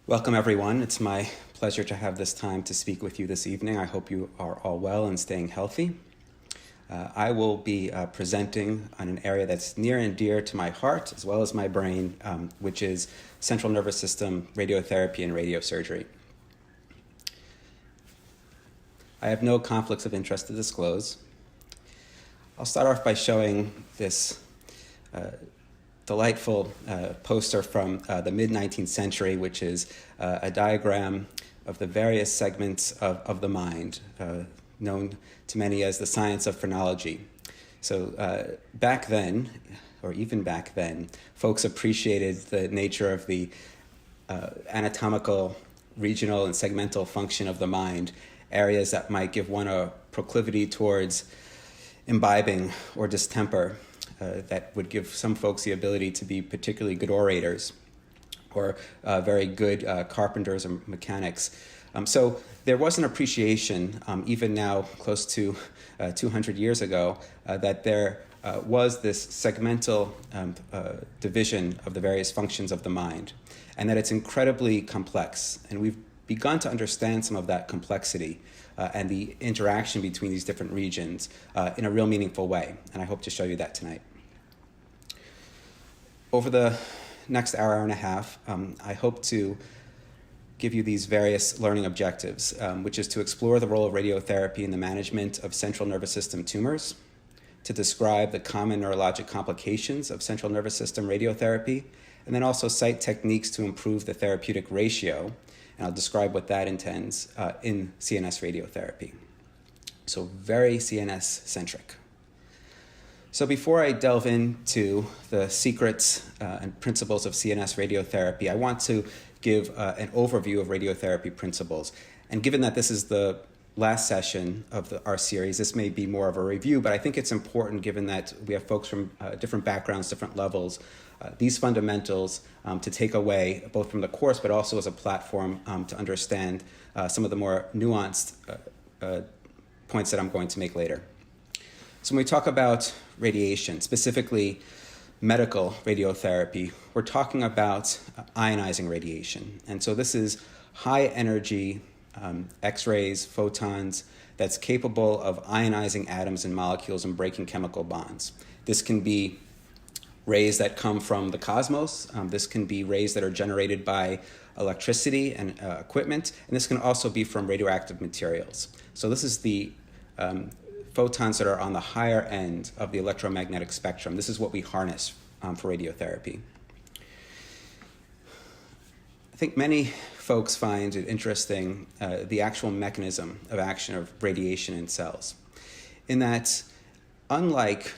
Welcome, everyone. It's my pleasure to have this time to speak with you this evening. I hope you are all well and staying healthy. I will be presenting on an area that's near and dear to my heart as well as my brain, which is central nervous system radiotherapy and radiosurgery. I have no conflicts of interest to disclose. I'll start off by showing this delightful poster from the mid-19th century, which is a diagram of the various segments of the mind, known to many as the science of phrenology. So back then, or even back then, folks appreciated the nature of the anatomical, regional, and segmental function of the mind, areas that might give one a proclivity towards imbibing or distemper, that would give some folks the ability to be particularly good orators or very good carpenters or mechanics. So there was an appreciation, even now close to 200 years ago, that there was this segmental division of the various functions of the mind, and that it's incredibly complex. And we've begun to understand some of that complexity and the interaction between these different regions in a real meaningful way. And I hope to show you that tonight. Over the next hour and a half, I hope to give you these various learning objectives, which is to explore the role of radiotherapy in the management of central nervous system tumors, to describe the common neurologic complications of central nervous system radiotherapy, and then also cite techniques to improve the therapeutic ratio. And I'll describe what that intends in CNS radiotherapy. So very CNS-centric. So before I delve into the secrets and principles of CNS radiotherapy, I want to give an overview of radiotherapy principles. And given that this is the last session of our series, this may be more of a review, but I think it's important, given that we have folks from different backgrounds, different levels, these fundamentals to take away, both from the course, but also as a platform to understand some of the more nuanced points that I'm going to make later. So when we talk about radiation, specifically medical radiotherapy, we're talking about ionizing radiation. And so this is high energy X-rays, photons, that's capable of ionizing atoms and molecules and breaking chemical bonds. This can be rays that come from the cosmos. This can be rays that are generated by electricity and equipment. And this can also be from radioactive materials. So this is the photons that are on the higher end of the electromagnetic spectrum. This is what we harness for radiotherapy. I think many folks find it interesting, the actual mechanism of action of radiation in cells, in that unlike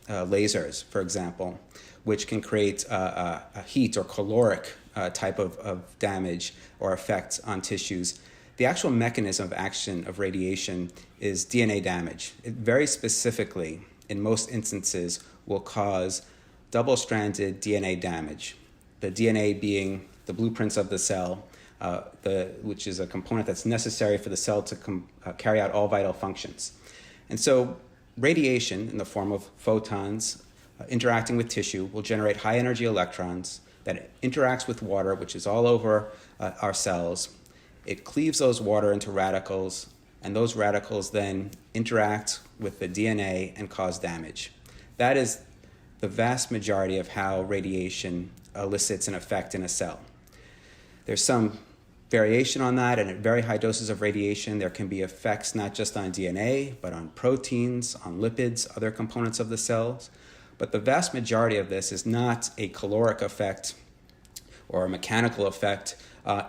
lasers, for example, which can create a heat or caloric type of damage or effect on tissues, the actual mechanism of action of radiation is DNA damage. It very specifically, in most instances, will cause double-stranded DNA damage. The DNA being the blueprints of the cell, which is a component that's necessary for the cell to carry out all vital functions. And so radiation, in the form of photons interacting with tissue, will generate high-energy electrons that interacts with water, which is all over our cells. It cleaves those water into radicals, and those radicals then interact with the DNA and cause damage. That is the vast majority of how radiation elicits an effect in a cell. There's some variation on that, and at very high doses of radiation, there can be effects not just on DNA, but on proteins, on lipids, other components of the cells. But the vast majority of this is not a caloric effect or a mechanical effect.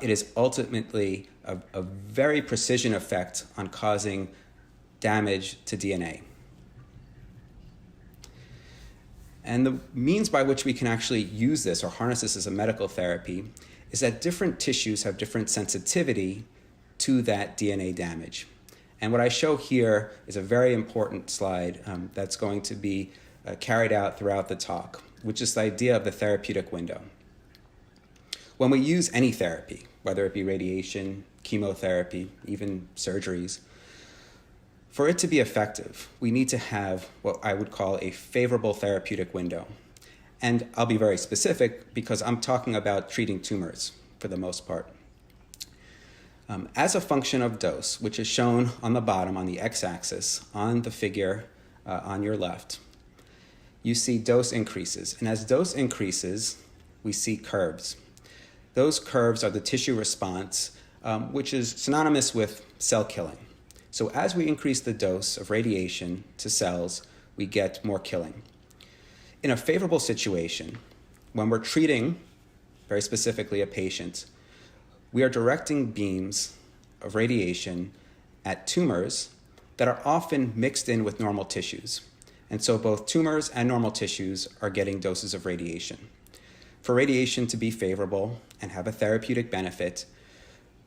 It is ultimately a very precision effect on causing damage to DNA. And the means by which we can actually use this or harness this as a medical therapy is that different tissues have different sensitivity to that DNA damage. And what I show here is a very important slide that's going to be carried out throughout the talk, which is the idea of the therapeutic window. When we use any therapy, whether it be radiation, chemotherapy, even surgeries, for it to be effective, we need to have what I would call a favorable therapeutic window. And I'll be very specific because I'm talking about treating tumors for the most part. As a function of dose, which is shown on the bottom on the x-axis on the figure on your left, you see dose increases. And as dose increases, we see curves. Those curves are the tissue response, which is synonymous with cell killing. So as we increase the dose of radiation to cells, we get more killing. In a favorable situation, when we're treating, very specifically, a patient, we are directing beams of radiation at tumors that are often mixed in with normal tissues. And so both tumors and normal tissues are getting doses of radiation. For radiation to be favorable and have a therapeutic benefit,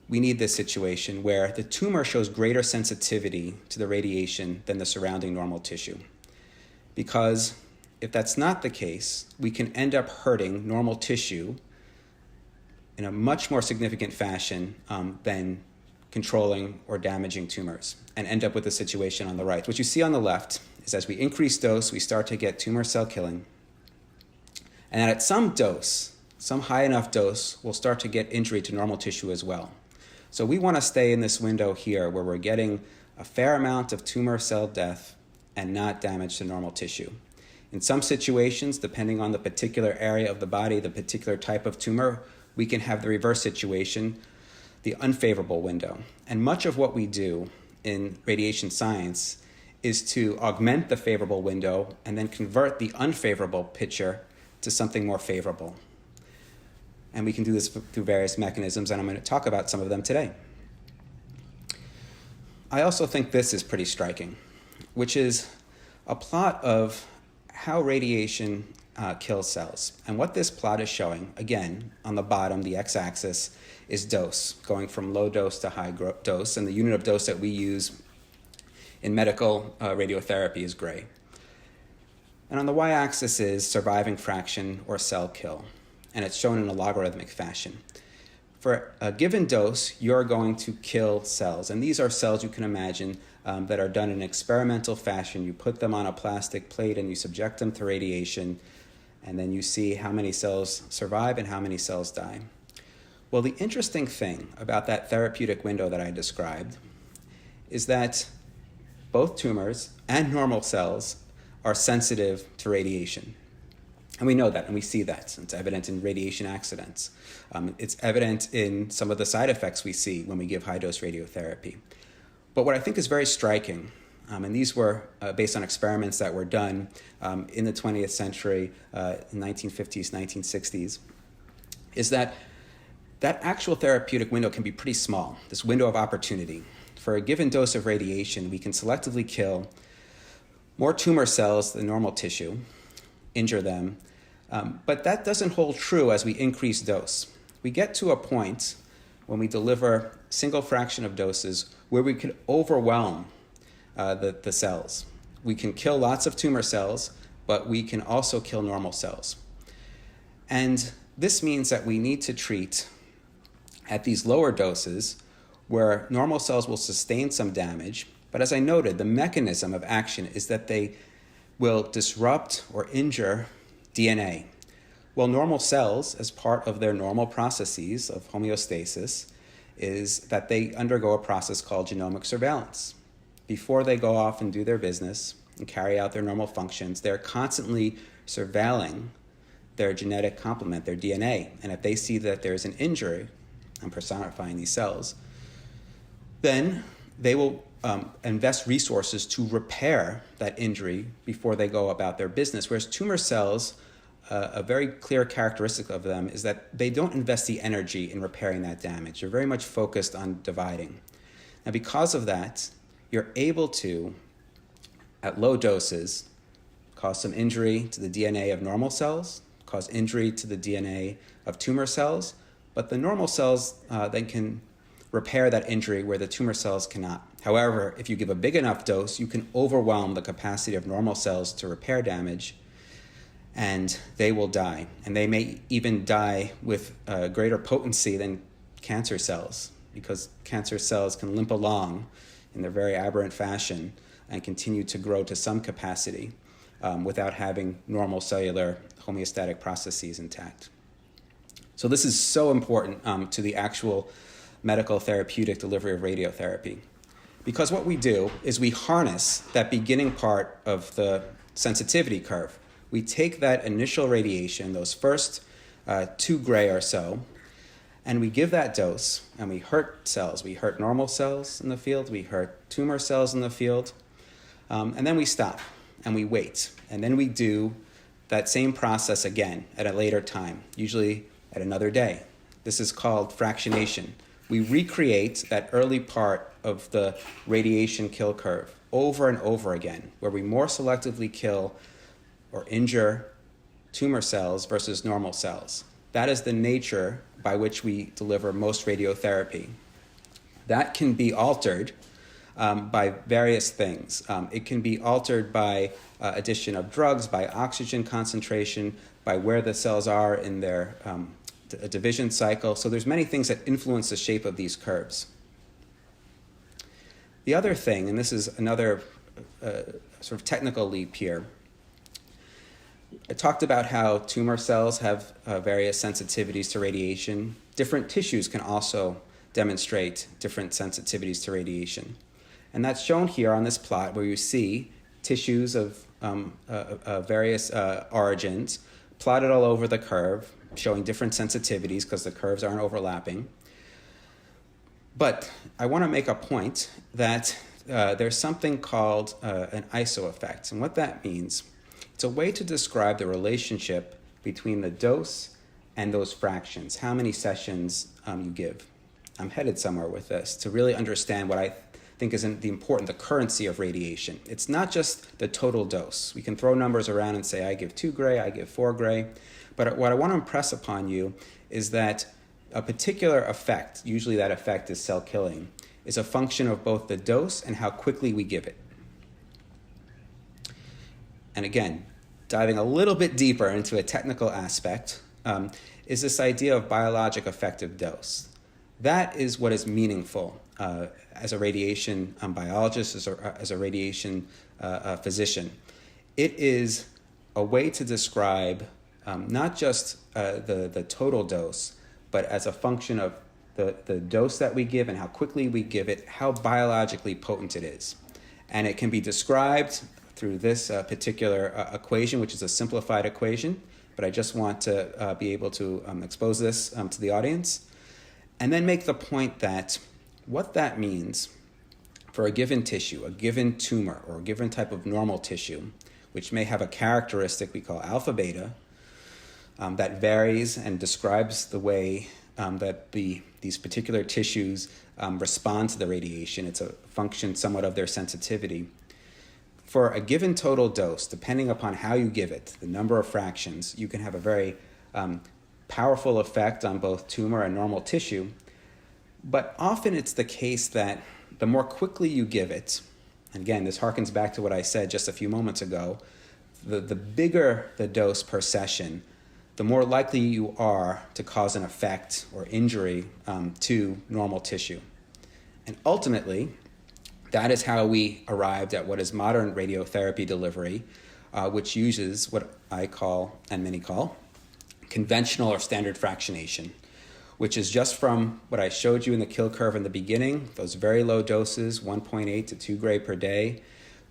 we need this situation where the tumor shows greater sensitivity to the radiation than the surrounding normal tissue. Because if that's not the case, we can end up hurting normal tissue in a much more significant fashion than controlling or damaging tumors, and end up with the situation on the right. What you see on the left is as we increase dose, we start to get tumor cell killing. And at some dose, some high enough dose, we'll start to get injury to normal tissue as well. So we want to stay in this window here where we're getting a fair amount of tumor cell death and not damage to normal tissue. In some situations, depending on the particular area of the body, the particular type of tumor, we can have the reverse situation, the unfavorable window. And much of what we do in radiation science is to augment the favorable window and then convert the unfavorable picture to something more favorable. And we can do this through various mechanisms, and I'm going to talk about some of them today. I also think this is pretty striking, which is a plot of how radiation kills cells. And what this plot is showing, again, on the bottom, the x-axis, is dose, going from low dose to high dose, and the unit of dose that we use in medical radiotherapy is gray. And on the y-axis is surviving fraction or cell kill, and it's shown in a logarithmic fashion. For a given dose, you're going to kill cells, and these are cells you can imagine that are done in an experimental fashion. You put them on a plastic plate and you subject them to radiation, and then you see how many cells survive and how many cells die. Well, the interesting thing about that therapeutic window that I described is that both tumors and normal cells are sensitive to radiation. And we know that, and we see that. It's evident in radiation accidents. It's evident in some of the side effects we see when we give high-dose radiotherapy. But what I think is very striking, and these were based on experiments that were done in the 20th century, in 1950s, 1960s, is that actual therapeutic window can be pretty small, this window of opportunity. For a given dose of radiation, we can selectively kill more tumor cells than normal tissue, injure them, but that doesn't hold true as we increase dose. We get to a point when we deliver single fraction of doses where we can overwhelm the cells. We can kill lots of tumor cells, but we can also kill normal cells. And this means that we need to treat at these lower doses where normal cells will sustain some damage. But as I noted, the mechanism of action is that they will disrupt or injure DNA. Well, normal cells, as part of their normal processes of homeostasis, is that they undergo a process called genomic surveillance. Before they go off and do their business and carry out their normal functions, they're constantly surveilling their genetic complement, their DNA. And if they see that there's an injury, I'm personifying these cells, then they will invest resources to repair that injury before they go about their business. Whereas tumor cells, a very clear characteristic of them is that they don't invest the energy in repairing that damage. They're very much focused on dividing. Now, because of that, you're able to, at low doses, cause some injury to the DNA of normal cells, cause injury to the DNA of tumor cells, but the normal cells then can repair that injury where the tumor cells cannot. However, if you give a big enough dose, you can overwhelm the capacity of normal cells to repair damage, and they will die. And they may even die with greater potency than cancer cells, because cancer cells can limp along in their very aberrant fashion and continue to grow to some capacity without having normal cellular homeostatic processes intact. So this is so important to the actual medical therapeutic delivery of radiotherapy. Because what we do is we harness that beginning part of the sensitivity curve. We take that initial radiation, those first 2 gray or so, and we give that dose, and we hurt cells. We hurt normal cells in the field, we hurt tumor cells in the field, and then we stop, and we wait. And then we do that same process again at a later time, usually at another day. This is called fractionation. We recreate that early part of the radiation kill curve over and over again, where we more selectively kill or injure tumor cells versus normal cells. That is the nature by which we deliver most radiotherapy. That can be altered by various things. It can be altered by addition of drugs, by oxygen concentration, by where the cells are in their division cycle. So there's many things that influence the shape of these curves. The other thing, and this is another sort of technical leap here, I talked about how tumor cells have various sensitivities to radiation. Different tissues can also demonstrate different sensitivities to radiation. And that's shown here on this plot where you see tissues of various origins plotted all over the curve, showing different sensitivities because the curves aren't overlapping. But I want to make a point that there's something called an ISO effect. And what that means, it's a way to describe the relationship between the dose and those fractions, how many sessions you give. I'm headed somewhere with this to really understand what I think is the currency of radiation. It's not just the total dose. We can throw numbers around and say, I give 2 gray, I give 4 gray. But what I want to impress upon you is that a particular effect, usually that effect is cell killing, is a function of both the dose and how quickly we give it. And again, diving a little bit deeper into a technical aspect, is this idea of biologic effective dose. That is what is meaningful as a radiation biologist, as a radiation physician. It is a way to describe not just the total dose, but as a function of the dose that we give and how quickly we give it, how biologically potent it is. And it can be described through this particular equation, which is a simplified equation, but I just want to be able to expose this to the audience, and then make the point that what that means for a given tissue, a given tumor, or a given type of normal tissue, which may have a characteristic we call alpha beta, that varies and describes the way that these particular tissues respond to the radiation. It's a function somewhat of their sensitivity. For a given total dose, depending upon how you give it, the number of fractions, you can have a very powerful effect on both tumor and normal tissue. But often it's the case that the more quickly you give it, and again, this harkens back to what I said just a few moments ago, the bigger the dose per session, the more likely you are to cause an effect or injury to normal tissue. And ultimately, that is how we arrived at what is modern radiotherapy delivery, which uses what I call, and many call, conventional or standard fractionation, which is just from what I showed you in the kill curve in the beginning, those very low doses, 1.8 to 2 gray per day.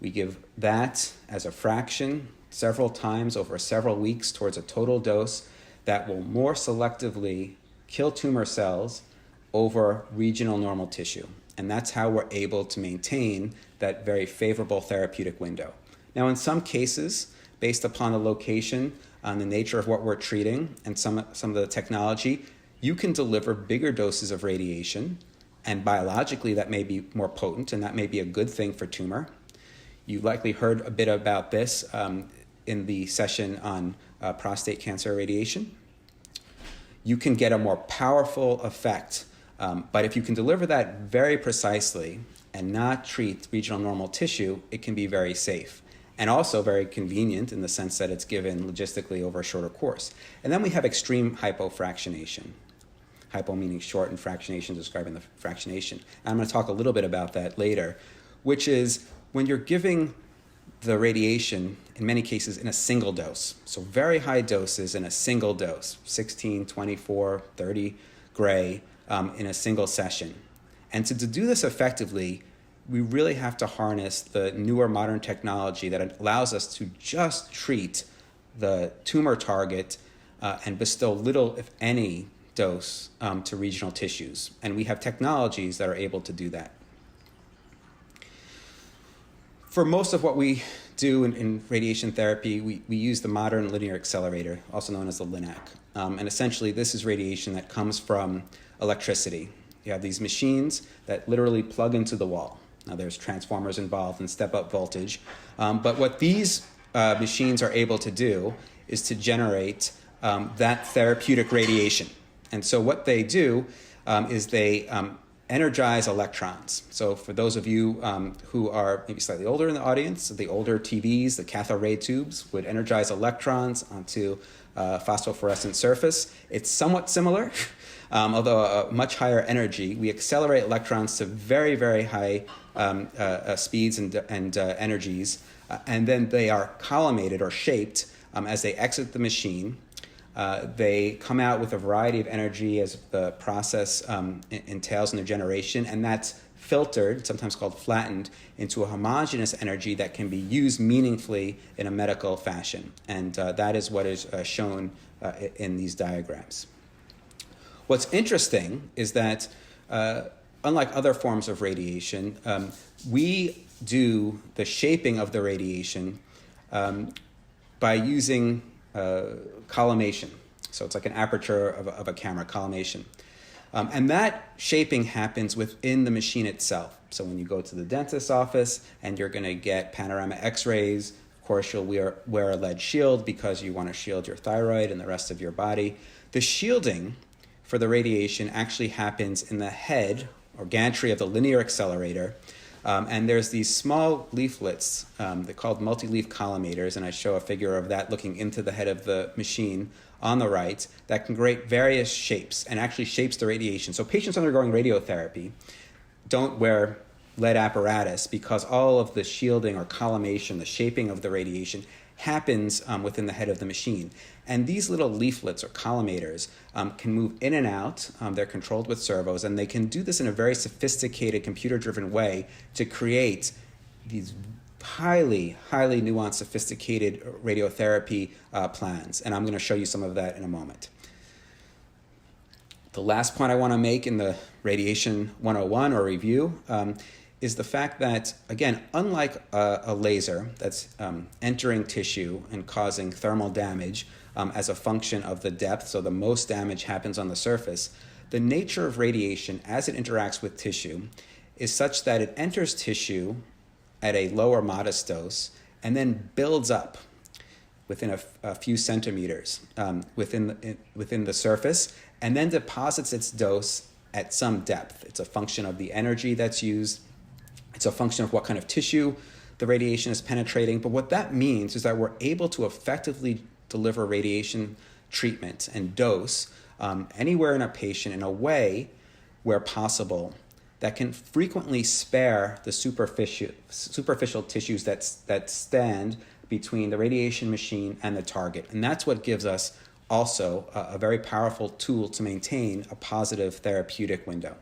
We give that as a fraction several times over several weeks towards a total dose that will more selectively kill tumor cells over regional normal tissue. And that's how we're able to maintain that very favorable therapeutic window. Now, in some cases, based upon the location and the nature of what we're treating and some of the technology, you can deliver bigger doses of radiation, and biologically that may be more potent, and that may be a good thing for tumor. You likely heard a bit about this in the session on prostate cancer radiation. You can get a more powerful effect, but if you can deliver that very precisely and not treat regional normal tissue, it can be very safe and also very convenient in the sense that it's given logistically over a shorter course. And then we have extreme hypofractionation. Hypo meaning short and fractionation describing the fractionation. And I'm going to talk a little bit about that later, which is when you're giving the radiation, in many cases, in a single dose. So very high doses in a single dose, 16, 24, 30 gray in a single session. And to do this effectively, we really have to harness the newer modern technology that allows us to just treat the tumor target and bestow little, if any, dose to regional tissues. And we have technologies that are able to do that. For most of what we do in radiation therapy, we use the modern linear accelerator, also known as the LINAC. And essentially, this is radiation that comes from electricity. You have these machines that literally plug into the wall. Now, there's transformers involved and step-up voltage. But what these machines are able to do is to generate that therapeutic radiation. And so what they do is they energize electrons. So for those of you who are maybe slightly older in the audience, the older TVs, the cathode ray tubes would energize electrons onto a phosphorescent surface. It's somewhat similar, although a much higher energy. We accelerate electrons to very, very high speeds and energies, and then they are collimated or shaped as they exit the machine. They come out with a variety of energy as the process entails in their generation, and that's filtered, sometimes called flattened, into a homogeneous energy that can be used meaningfully in a medical fashion. And that is what is shown in these diagrams. What's interesting is that unlike other forms of radiation, we do the shaping of the radiation by using collimation. So it's like an aperture of a camera, collimation. And that shaping happens within the machine itself. So when you go to the dentist's office and you're going to get panorama x-rays, of course you'll wear a lead shield because you want to shield your thyroid and the rest of your body. The shielding for the radiation actually happens in the head or gantry of the linear accelerator. And there's these small leaflets, they're called multi-leaf collimators, and I show a figure of that looking into the head of the machine on the right, that can create various shapes and actually shapes the radiation. So patients undergoing radiotherapy don't wear lead apparatus because all of the shielding or collimation, the shaping of the radiation, happens within the head of the machine. And these little leaflets or collimators can move in and out. They're controlled with servos, and they can do this in a very sophisticated, computer-driven way to create these highly, highly nuanced, sophisticated radiotherapy plans. And I'm going to show you some of that in a moment. The last point I want to make in the Radiation 101 or review is the fact that, again, unlike a laser that's entering tissue and causing thermal damage as a function of the depth, so the most damage happens on the surface, the nature of radiation as it interacts with tissue is such that it enters tissue at a lower modest dose and then builds up within a few centimeters within the surface, and then deposits its dose at some depth. It's a function of the energy that's used. It's a function of what kind of tissue the radiation is penetrating. But what that means is that we're able to effectively deliver radiation treatment and dose anywhere in a patient in a way where possible that can frequently spare the superficial tissues that stand between the radiation machine and the target. And that's what gives us also a very powerful tool to maintain a positive therapeutic window.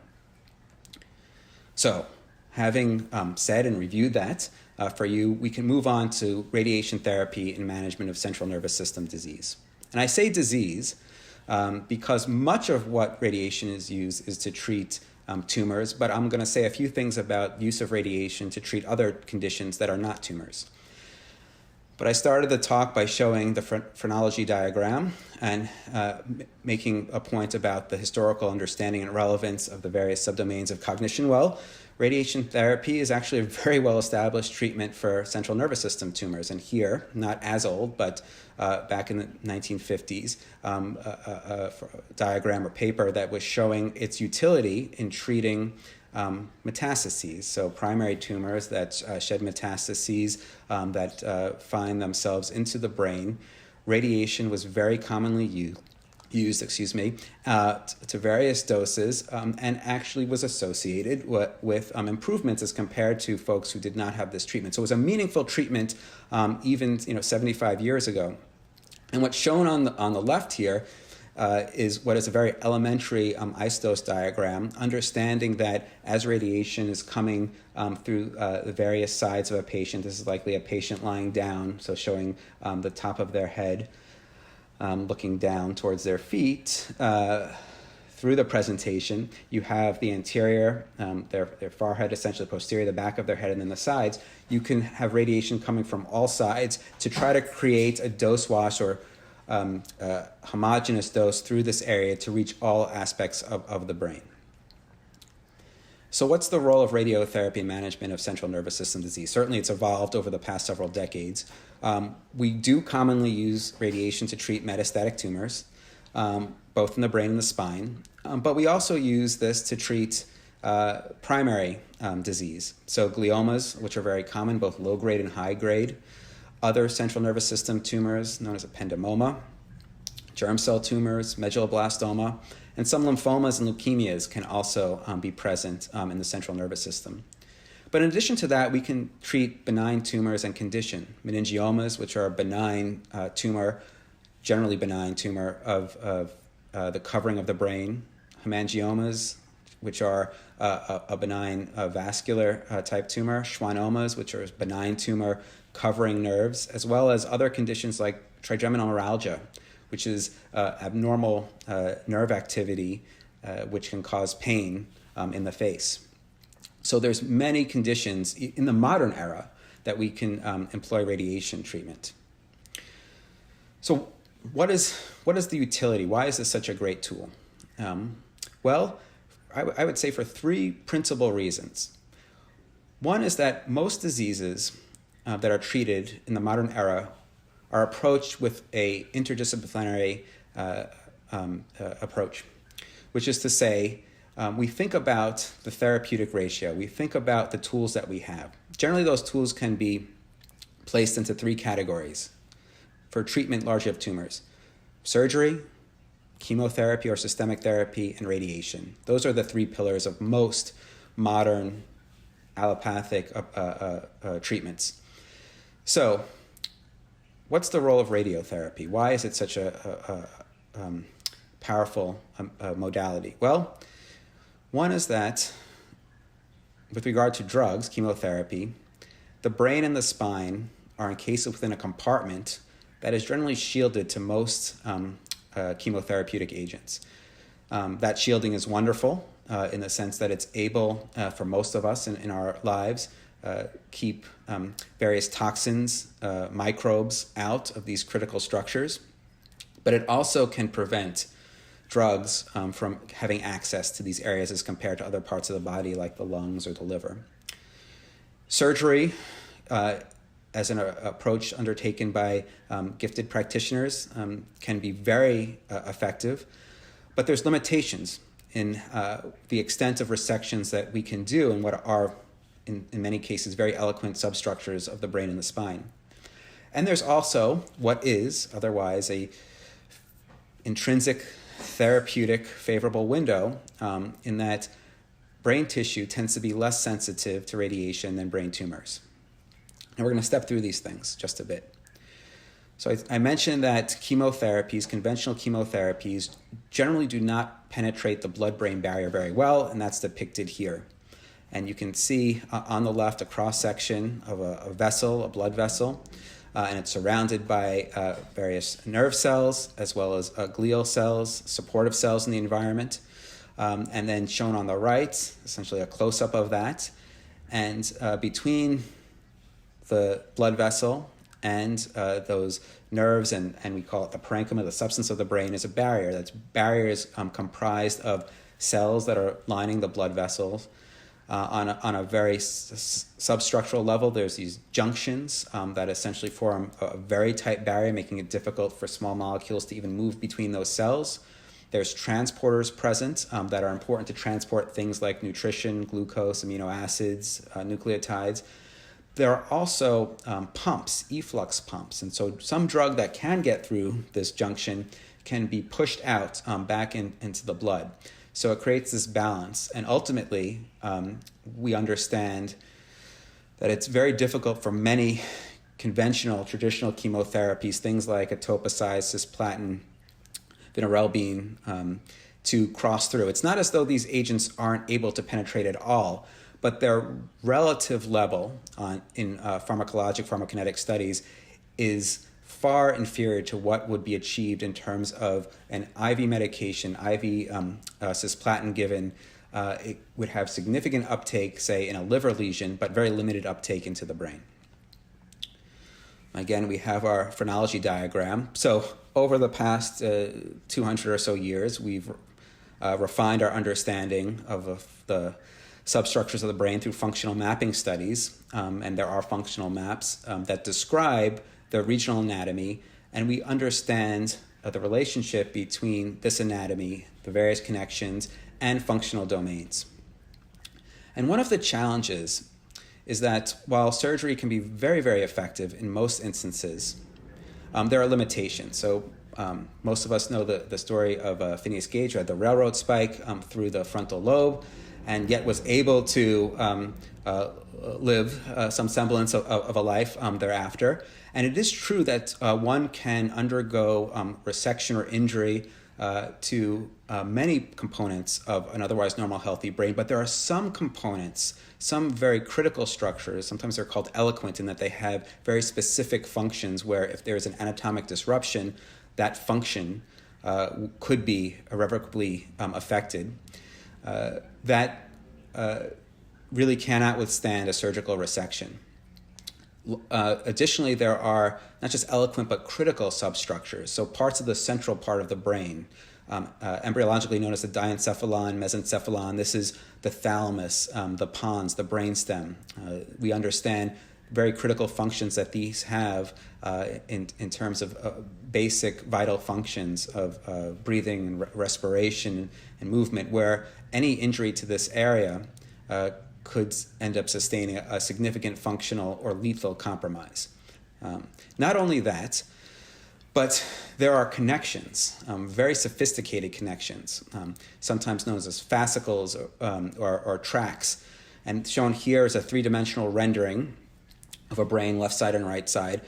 So, having said and reviewed that for you, we can move on to radiation therapy and management of central nervous system disease. And I say disease because much of what radiation is used is to treat tumors, but I'm going to say a few things about use of radiation to treat other conditions that are not tumors. But I started the talk by showing the phrenology diagram and making a point about the historical understanding and relevance of the various subdomains of cognition. Well, radiation therapy is actually a very well-established treatment for central nervous system tumors. And here, not as old, but back in the 1950s, a diagram or paper that was showing its utility in treating metastases, so primary tumors that shed metastases that find themselves into the brain. Radiation was very commonly used, to various doses, and actually was associated with improvements as compared to folks who did not have this treatment. So it was a meaningful treatment even 75 years ago. And what's shown on the left here is what is a very elementary isodose diagram, understanding that as radiation is coming through the various sides of a patient, this is likely a patient lying down, so showing the top of their head, looking down towards their feet. Through the presentation, you have the anterior, their forehead, essentially posterior, the back of their head, and then the sides. You can have radiation coming from all sides to try to create a dose wash or homogeneous dose through this area to reach all aspects of the brain. So what's the role of radiotherapy in management of central nervous system disease? Certainly it's evolved over the past several decades. We do commonly use radiation to treat metastatic tumors, both in the brain and the spine, but we also use this to treat primary disease. So gliomas, which are very common, both low-grade and high-grade, other central nervous system tumors known as ependymoma, germ cell tumors, medulloblastoma, and some lymphomas and leukemias can also be present in the central nervous system. But in addition to that, we can treat benign tumors and condition. Meningiomas, which are a benign tumor, generally benign tumor of the covering of the brain. Hemangiomas, which are a benign vascular type tumor. Schwannomas, which are a benign tumor covering nerves, as well as other conditions like trigeminal neuralgia, which is abnormal nerve activity, which can cause pain in the face. So there's many conditions in the modern era that we can employ radiation treatment. So what is the utility? Why is this such a great tool? Well, I would say for three principal reasons. One is that most diseases that are treated in the modern era are approached with a interdisciplinary approach, which is to say, we think about the therapeutic ratio. We think about the tools that we have. Generally, those tools can be placed into three categories for treatment largely of tumors: surgery, chemotherapy or systemic therapy, and radiation. Those are the three pillars of most modern allopathic treatments. So, what's the role of radiotherapy? Why is it such a powerful modality? Well, one is that with regard to drugs, chemotherapy, the brain and the spine are encased within a compartment that is generally shielded to most chemotherapeutic agents. That shielding is wonderful in the sense that it's able, for most of us in our lives, keep various toxins, microbes out of these critical structures, but it also can prevent drugs from having access to these areas as compared to other parts of the body like the lungs or the liver. Surgery, as an approach undertaken by gifted practitioners, can be very effective, but there's limitations in the extent of resections that we can do and what are, in many cases, very eloquent substructures of the brain and the spine. And there's also what is otherwise a intrinsic therapeutic favorable window in that brain tissue tends to be less sensitive to radiation than brain tumors. And we're going to step through these things just a bit. So I mentioned that chemotherapies, conventional chemotherapies, generally do not penetrate the blood-brain barrier very well, and that's depicted here. And you can see on the left a cross-section of a vessel, a blood vessel, and it's surrounded by various nerve cells as well as glial cells, supportive cells in the environment. And then shown on the right, essentially a close-up of that. And between the blood vessel and those nerves, and we call it the parenchyma, the substance of the brain, is a barrier. That barrier is comprised of cells that are lining the blood vessels. On a very substructural level, there's these junctions that essentially form a very tight barrier, making it difficult for small molecules to even move between those cells. There's transporters present that are important to transport things like nutrition, glucose, amino acids, nucleotides. There are also pumps, efflux pumps. And so some drug that can get through this junction can be pushed out back into the blood. So it creates this balance. And ultimately, we understand that it's very difficult for many conventional, traditional chemotherapies, things like etoposide, cisplatin, vinorelbine, to cross through. It's not as though these agents aren't able to penetrate at all, but their relative level in pharmacologic, pharmacokinetic studies is far inferior to what would be achieved in terms of an IV medication, IV cisplatin given. It would have significant uptake, say, in a liver lesion, but very limited uptake into the brain. Again, we have our phrenology diagram. So over the past 200 or so years, we've refined our understanding of the substructures of the brain through functional mapping studies. And there are functional maps that describe the regional anatomy, and we understand the relationship between this anatomy, the various connections, and functional domains. And one of the challenges is that while surgery can be very, very effective in most instances, there are limitations. So most of us know the story of Phineas Gage, who had the railroad spike through the frontal lobe, and yet was able to live some semblance of a life thereafter. And it is true that one can undergo resection or injury to many components of an otherwise normal, healthy brain, but there are some components, some very critical structures, sometimes they're called eloquent in that they have very specific functions where if there is an anatomic disruption, that function could be irrevocably affected. That really cannot withstand a surgical resection. Additionally, there are not just eloquent but critical substructures, so parts of the central part of the brain, embryologically known as the diencephalon, mesencephalon. This is the thalamus, the pons, the brainstem. We understand very critical functions that these have in terms of basic vital functions of breathing and respiration and movement, where any injury to this area could end up sustaining a significant functional or lethal compromise. Not only that, but there are connections, very sophisticated connections, sometimes known as fascicles or tracts. And shown here is a three-dimensional rendering of a brain, left side and right side.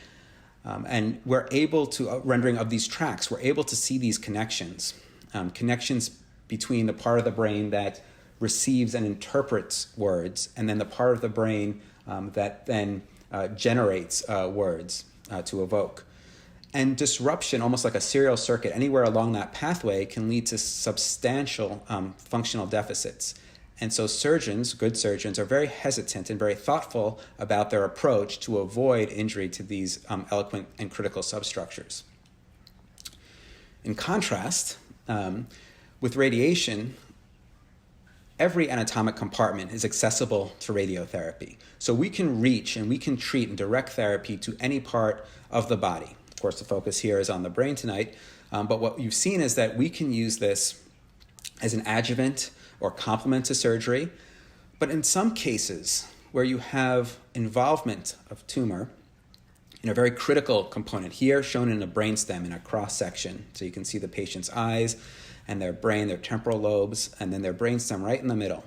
And we're able to, rendering of these tracts, we're able to see these connections, connections between the part of the brain that receives and interprets words, and then the part of the brain that then generates words to evoke. And disruption, almost like a serial circuit, anywhere along that pathway can lead to substantial functional deficits. And so surgeons, good surgeons, are very hesitant and very thoughtful about their approach to avoid injury to these eloquent and critical substructures. In contrast, with radiation, every anatomic compartment is accessible to radiotherapy. So we can reach and we can treat and direct therapy to any part of the body. Of course, the focus here is on the brain tonight, but what you've seen is that we can use this as an adjuvant or complement to surgery. But in some cases where you have involvement of tumor in a very critical component, here shown in the brainstem in a cross section, so you can see the patient's eyes and their brain, their temporal lobes, and then their brainstem right in the middle.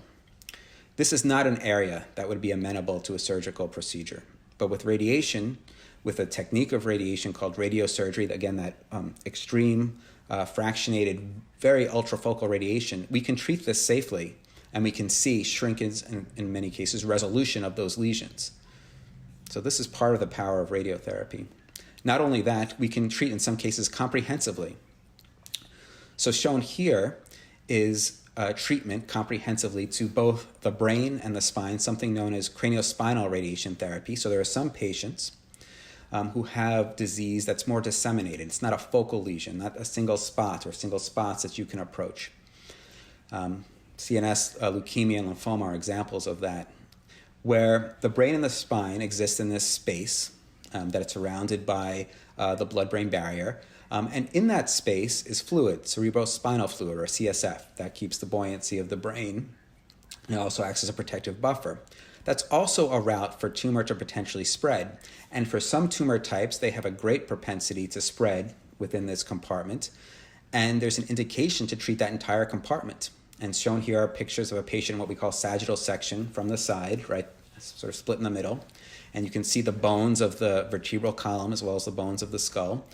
This is not an area that would be amenable to a surgical procedure. But with radiation, with a technique of radiation called radiosurgery, again, that extreme, fractionated, very ultrafocal radiation, we can treat this safely, and we can see shrinkage and, in many cases, resolution of those lesions. So this is part of the power of radiotherapy. Not only that, we can treat in some cases comprehensively. So shown here is treatment comprehensively to both the brain and the spine, something known as craniospinal radiation therapy. So there are some patients who have disease that's more disseminated. It's not a focal lesion, not a single spot or single spots that you can approach. CNS leukemia and lymphoma are examples of that, where the brain and the spine exist in this space that it's surrounded by the blood-brain barrier. And in that space is fluid, cerebrospinal fluid, or CSF, that keeps the buoyancy of the brain. And it also acts as a protective buffer. That's also a route for tumor to potentially spread. And for some tumor types, they have a great propensity to spread within this compartment. and there's an indication to treat that entire compartment. And shown here are pictures of a patient in what we call sagittal section from the side, right, sort of split in the middle. And you can see the bones of the vertebral column as well as the bones of the skull.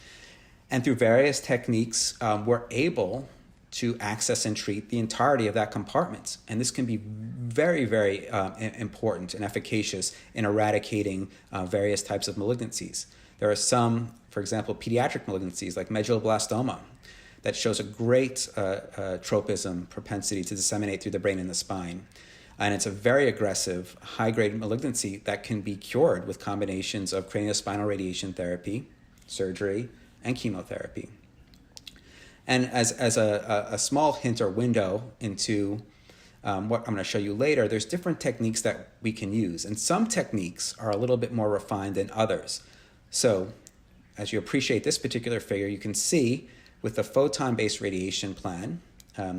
And through various techniques, we're able to access and treat the entirety of that compartment. And this can be very, very important and efficacious in eradicating various types of malignancies. There are some, for example, pediatric malignancies like medulloblastoma that shows a great tropism propensity to disseminate through the brain and the spine. And it's a very aggressive, high-grade malignancy that can be cured with combinations of craniospinal radiation therapy, surgery, and chemotherapy. And as a small hint or window into what I'm going to show you later, there's different techniques that we can use. And some techniques are a little bit more refined than others. So as you appreciate this particular figure, you can see with the photon-based radiation plan,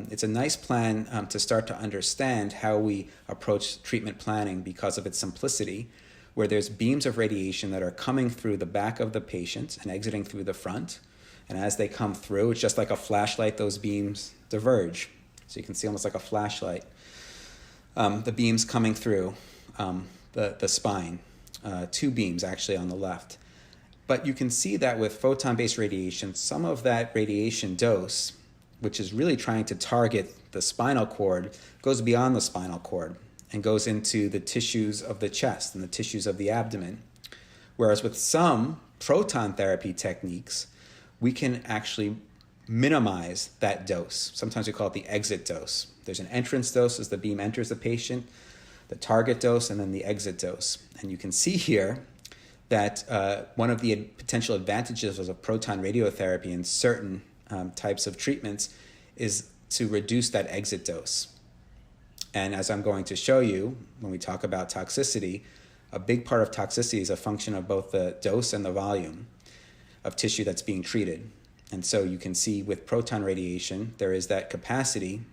it's a nice plan to start to understand how we approach treatment planning because of its simplicity, where there's beams of radiation that are coming through the back of the patient and exiting through the front. And as they come through, it's just like a flashlight, those beams diverge. So you can see almost like a flashlight. The beams coming through the spine, two beams actually on the left. But you can see that with photon-based radiation, some of that radiation dose, which is really trying to target the spinal cord, goes beyond the spinal cord and goes into the tissues of the chest and the tissues of the abdomen. Whereas with some proton therapy techniques, we can actually minimize that dose. Sometimes we call it the exit dose. There's an entrance dose as the beam enters the patient, the target dose, and then the exit dose. And you can see here that one of the potential advantages of proton radiotherapy in certain types of treatments is to reduce that exit dose. And as I'm going to show you when we talk about toxicity, a big part of toxicity is a function of both the dose and the volume of tissue that's being treated. And so you can see with proton radiation, there is that capacity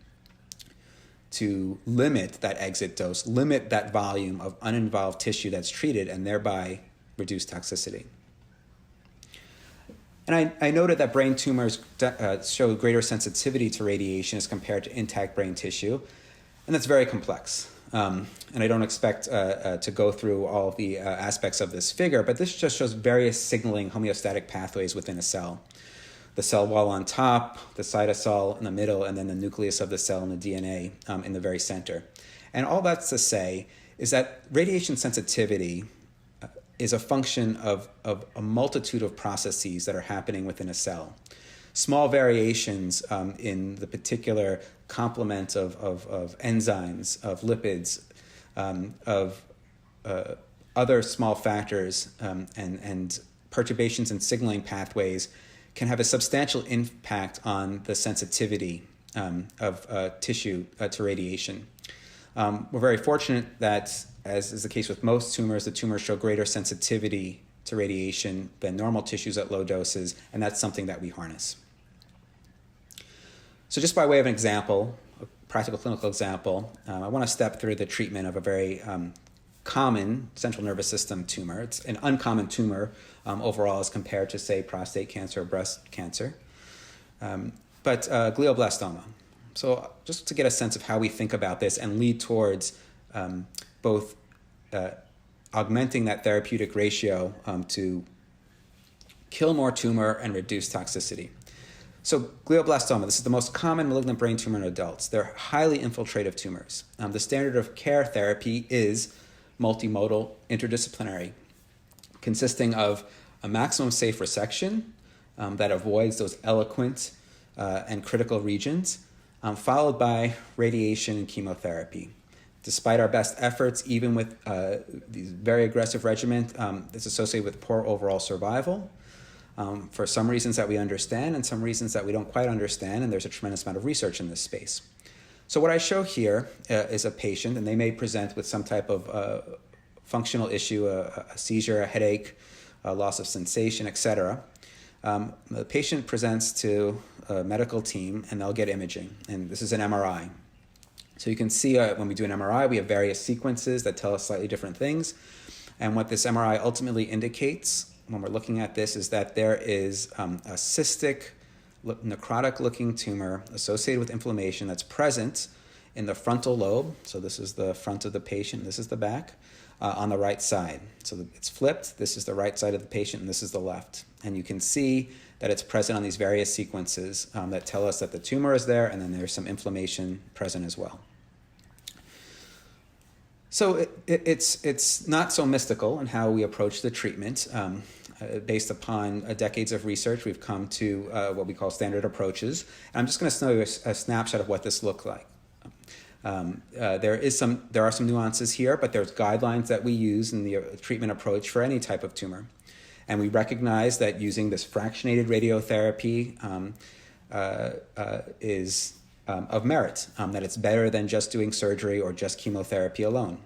to limit that exit dose, limit that volume of uninvolved tissue that's treated, and thereby reduce toxicity. And I noted that brain tumors show greater sensitivity to radiation as compared to intact brain tissue, and that's very complex. And I don't expect to go through all the aspects of this figure, but this just shows various signaling homeostatic pathways within a cell. The cell wall on top, the cytosol in the middle, and then the nucleus of the cell and the DNA in the very center. And all that's to say is that radiation sensitivity is a function of a multitude of processes that are happening within a cell. Small variations in the particular complement of enzymes, of lipids, of other small factors, and perturbations in signaling pathways can have a substantial impact on the sensitivity of tissue to radiation. We're very fortunate that, as is the case with most tumors, the tumors show greater sensitivity to radiation than normal tissues at low doses, and that's something that we harness. So just by way of an example, a practical clinical example, I want to step through the treatment of a very common central nervous system tumor. It's an uncommon tumor overall as compared to, say, prostate cancer or breast cancer, but glioblastoma. So just to get a sense of how we think about this and lead towards both augmenting that therapeutic ratio to kill more tumor and reduce toxicity. So glioblastoma, this is the most common malignant brain tumor in adults. They're highly infiltrative tumors. The standard of care therapy is multimodal interdisciplinary, consisting of a maximum safe resection that avoids those eloquent and critical regions, followed by radiation and chemotherapy. Despite our best efforts, even with these very aggressive regimen, it's associated with poor overall survival for some reasons that we understand and some reasons that we don't quite understand, and there's a tremendous amount of research in this space. So what I show here is a patient, and they may present with some type of functional issue, a seizure, a headache, a loss of sensation, etc. The patient presents to a medical team, and they'll get imaging, and this is an MRI. So you can see when we do an MRI, we have various sequences that tell us slightly different things. And what this MRI ultimately indicates when we're looking at this is that there is a cystic necrotic-looking tumor associated with inflammation that's present in the frontal lobe. So this is the front of the patient, this is the back, on the right side. So it's flipped. This is the right side of the patient, and this is the left. And you can see that it's present on these various sequences that tell us that the tumor is there, and then there's some inflammation present as well. So it's not so mystical in how we approach the treatment. Based upon decades of research, we've come to what we call standard approaches. And I'm just going to show you a snapshot of what this looks like. There are some nuances here, but there's guidelines that we use in the treatment approach for any type of tumor. And we recognize that using this fractionated radiotherapy is of merit, that it's better than just doing surgery or just chemotherapy alone.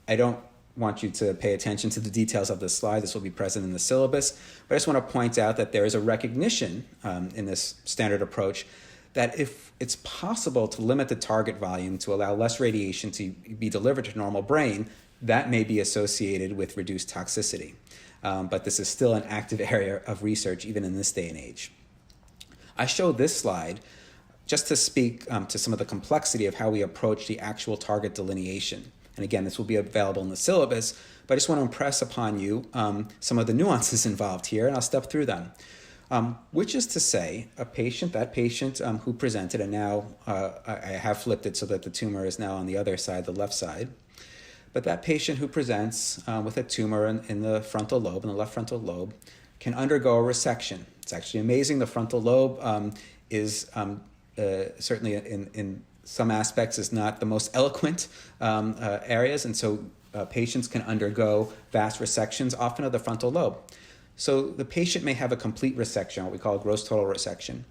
I don't want you to pay attention to the details of this slide. This will be present in the syllabus. But I just want to point out that there is a recognition in this standard approach that if it's possible to limit the target volume to allow less radiation to be delivered to normal brain, that may be associated with reduced toxicity. But this is still an active area of research even in this day and age. I show this slide just to speak to some of the complexity of how we approach the actual target delineation. And again, this will be available in the syllabus, but I just want to impress upon you some of the nuances involved here, and I'll step through them. Which is to say, that patient who presented, and now I have flipped it so that the tumor is now on the other side, the left side, but that patient who presents with a tumor in the frontal lobe, in the left frontal lobe, can undergo a resection. It's actually amazing. The frontal lobe is certainly in some aspects is not the most eloquent areas, and so patients can undergo vast resections, often of the frontal lobe. So the patient may have a complete resection, what we call a gross total resection.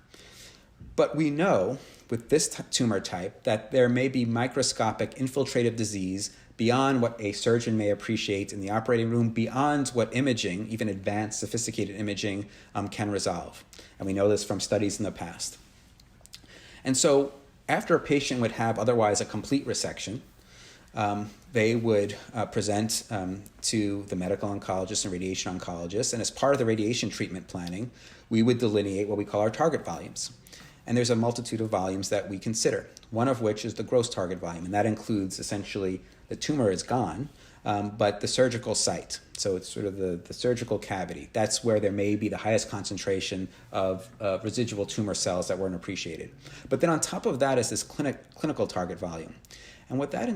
But we know with this tumor type that there may be microscopic infiltrative disease beyond what a surgeon may appreciate in the operating room, beyond what imaging, even advanced sophisticated imaging, can resolve. And we know this from studies in the past. And so after a patient would have otherwise a complete resection, they would present to the medical oncologist and radiation oncologist, and as part of the radiation treatment planning, we would delineate what we call our target volumes. And there's a multitude of volumes that we consider, one of which is the gross target volume, and that includes essentially the tumor is gone, but the surgical site. So it's sort of the surgical cavity. That's where there may be the highest concentration of residual tumor cells that weren't appreciated. But then on top of that is this clinical target volume. And what that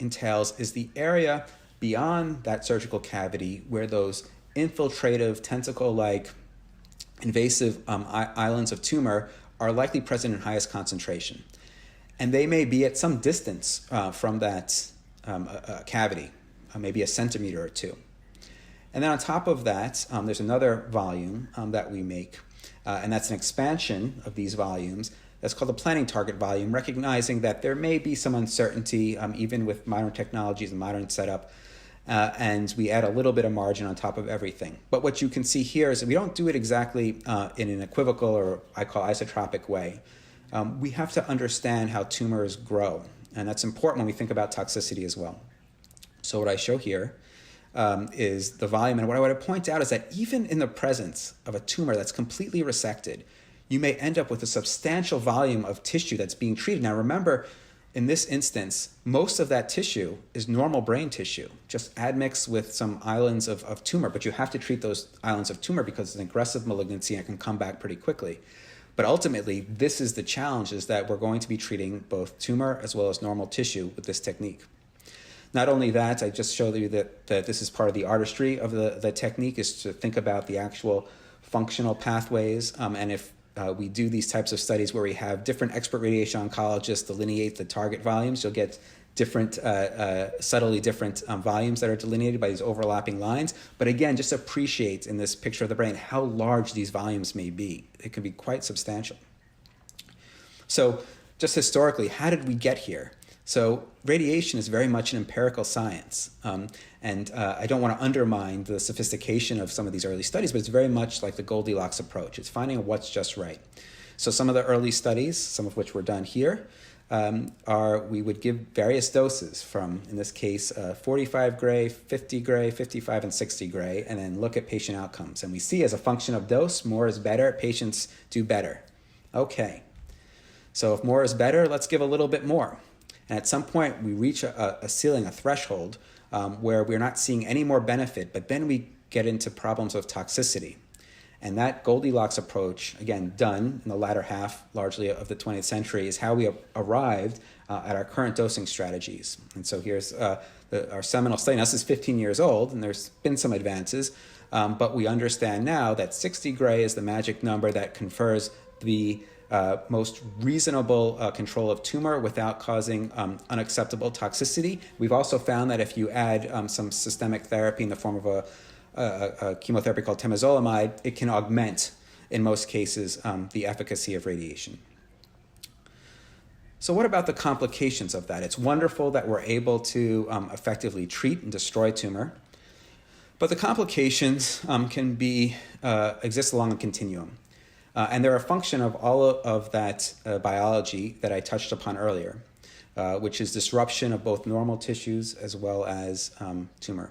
entails is the area beyond that surgical cavity where those infiltrative, tentacle-like, invasive islands of tumor are likely present in highest concentration. And they may be at some distance from that cavity, maybe a centimeter or two. And then on top of that, there's another volume that we make, and that's an expansion of these volumes. That's called the planning target volume, recognizing that there may be some uncertainty, even with modern technologies and modern setup, and we add a little bit of margin on top of everything. But what you can see here is that we don't do it exactly in an equivocal or I call isotropic way. We have to understand how tumors grow, and that's important when we think about toxicity as well. So what I show here is the volume, and what I want to point out is that even in the presence of a tumor that's completely resected, you may end up with a substantial volume of tissue that's being treated. Now remember, in this instance, most of that tissue is normal brain tissue, just admixed with some islands of tumor, but you have to treat those islands of tumor because it's an aggressive malignancy and it can come back pretty quickly. But ultimately, this is the challenge, is that we're going to be treating both tumor as well as normal tissue with this technique. Not only that, I just showed you that this is part of the artistry of the technique, is to think about the actual functional pathways, and if we do these types of studies where we have different expert radiation oncologists delineate the target volumes, you'll get different, subtly different volumes that are delineated by these overlapping lines. But again, just appreciate in this picture of the brain how large these volumes may be. It can be quite substantial. So just historically, how did we get here? So radiation is very much an empirical science. And I don't want to undermine the sophistication of some of these early studies, but it's very much like the Goldilocks approach. It's finding what's just right. So some of the early studies, some of which were done here, we would give various doses from, in this case, 45 gray, 50 gray, 55, and 60 gray, and then look at patient outcomes. And we see as a function of dose, more is better, patients do better. Okay, so if more is better, let's give a little bit more. And at some point, we reach a ceiling, a threshold, where we're not seeing any more benefit, but then we get into problems of toxicity. And that Goldilocks approach, again, done in the latter half, largely, of the 20th century, is how we arrived at our current dosing strategies. And so here's our seminal study. Now, this is 15 years old, and there's been some advances, but we understand now that 60 gray is the magic number that confers the most reasonable control of tumor without causing unacceptable toxicity. We've also found that if you add some systemic therapy in the form of a chemotherapy called Temozolomide, it can augment, in most cases, the efficacy of radiation. So what about the complications of that? It's wonderful that we're able to effectively treat and destroy tumor, but the complications can exist along a continuum. And they're a function of all of that biology that I touched upon earlier, which is disruption of both normal tissues as well as tumor.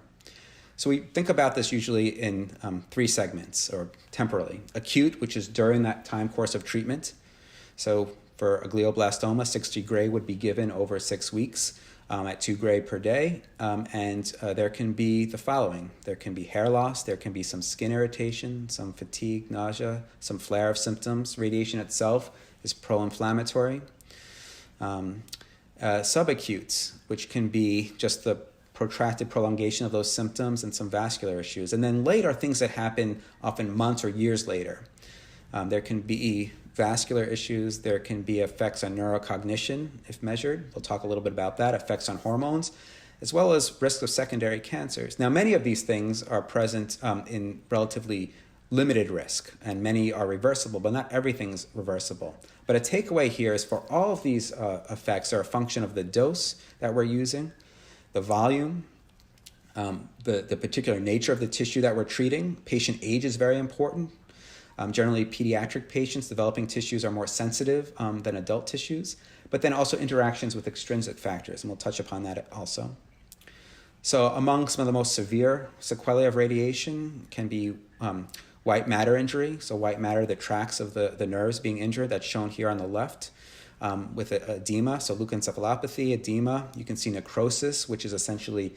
So we think about this usually in three segments, or temporally. Acute, which is during that time course of treatment. So for a glioblastoma, 60 gray would be given over 6 weeks at 2 gray per day. And there can be the following. There can be hair loss, there can be some skin irritation, some fatigue, nausea, some flare of symptoms. Radiation itself is pro-inflammatory. Subacutes, which can be just the protracted prolongation of those symptoms and some vascular issues. And then late are things that happen often months or years later. There can be vascular issues, there can be effects on neurocognition if measured. We'll talk a little bit about that, effects on hormones, as well as risk of secondary cancers. Now, many of these things are present in relatively limited risk, and many are reversible, but not everything's reversible. But a takeaway here is for all of these effects are a function of the dose that we're using, the volume, the particular nature of the tissue that we're treating. Patient age is very important. Generally, pediatric patients, developing tissues are more sensitive than adult tissues, but then also interactions with extrinsic factors, and we'll touch upon that also. So among some of the most severe sequelae of radiation can be white matter injury. So white matter, the tracts of the nerves being injured, that's shown here on the left. With edema, so leukoencephalopathy, edema. You can see necrosis, which is essentially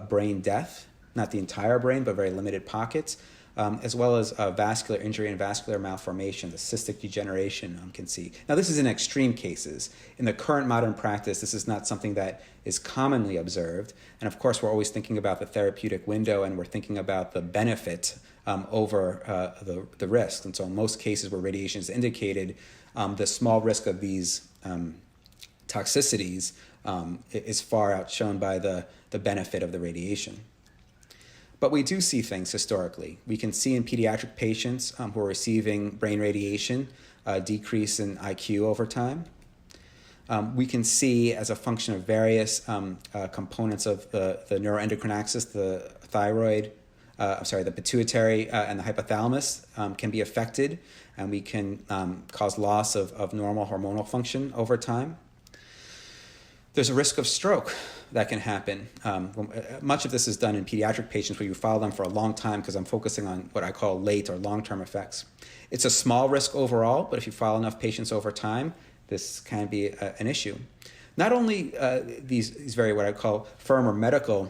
brain death, not the entire brain, but very limited pockets, as well as vascular injury and vascular malformation, the cystic degeneration can see. Now, this is in extreme cases. In the current modern practice, this is not something that is commonly observed. And of course, we're always thinking about the therapeutic window, and we're thinking about the benefit over the risk. And so in most cases where radiation is indicated, the small risk of these toxicities is far outshone by the benefit of the radiation. But we do see things historically. We can see in pediatric patients who are receiving brain radiation a decrease in IQ over time. We can see as a function of various components of the neuroendocrine axis, the thyroid, the pituitary and the hypothalamus can be affected, and we can cause loss of normal hormonal function over time. There's a risk of stroke that can happen. Much of this is done in pediatric patients where you follow them for a long time, because I'm focusing on what I call late or long-term effects. It's a small risk overall, but if you follow enough patients over time, this can be an issue. Not only these very what I call firm or medical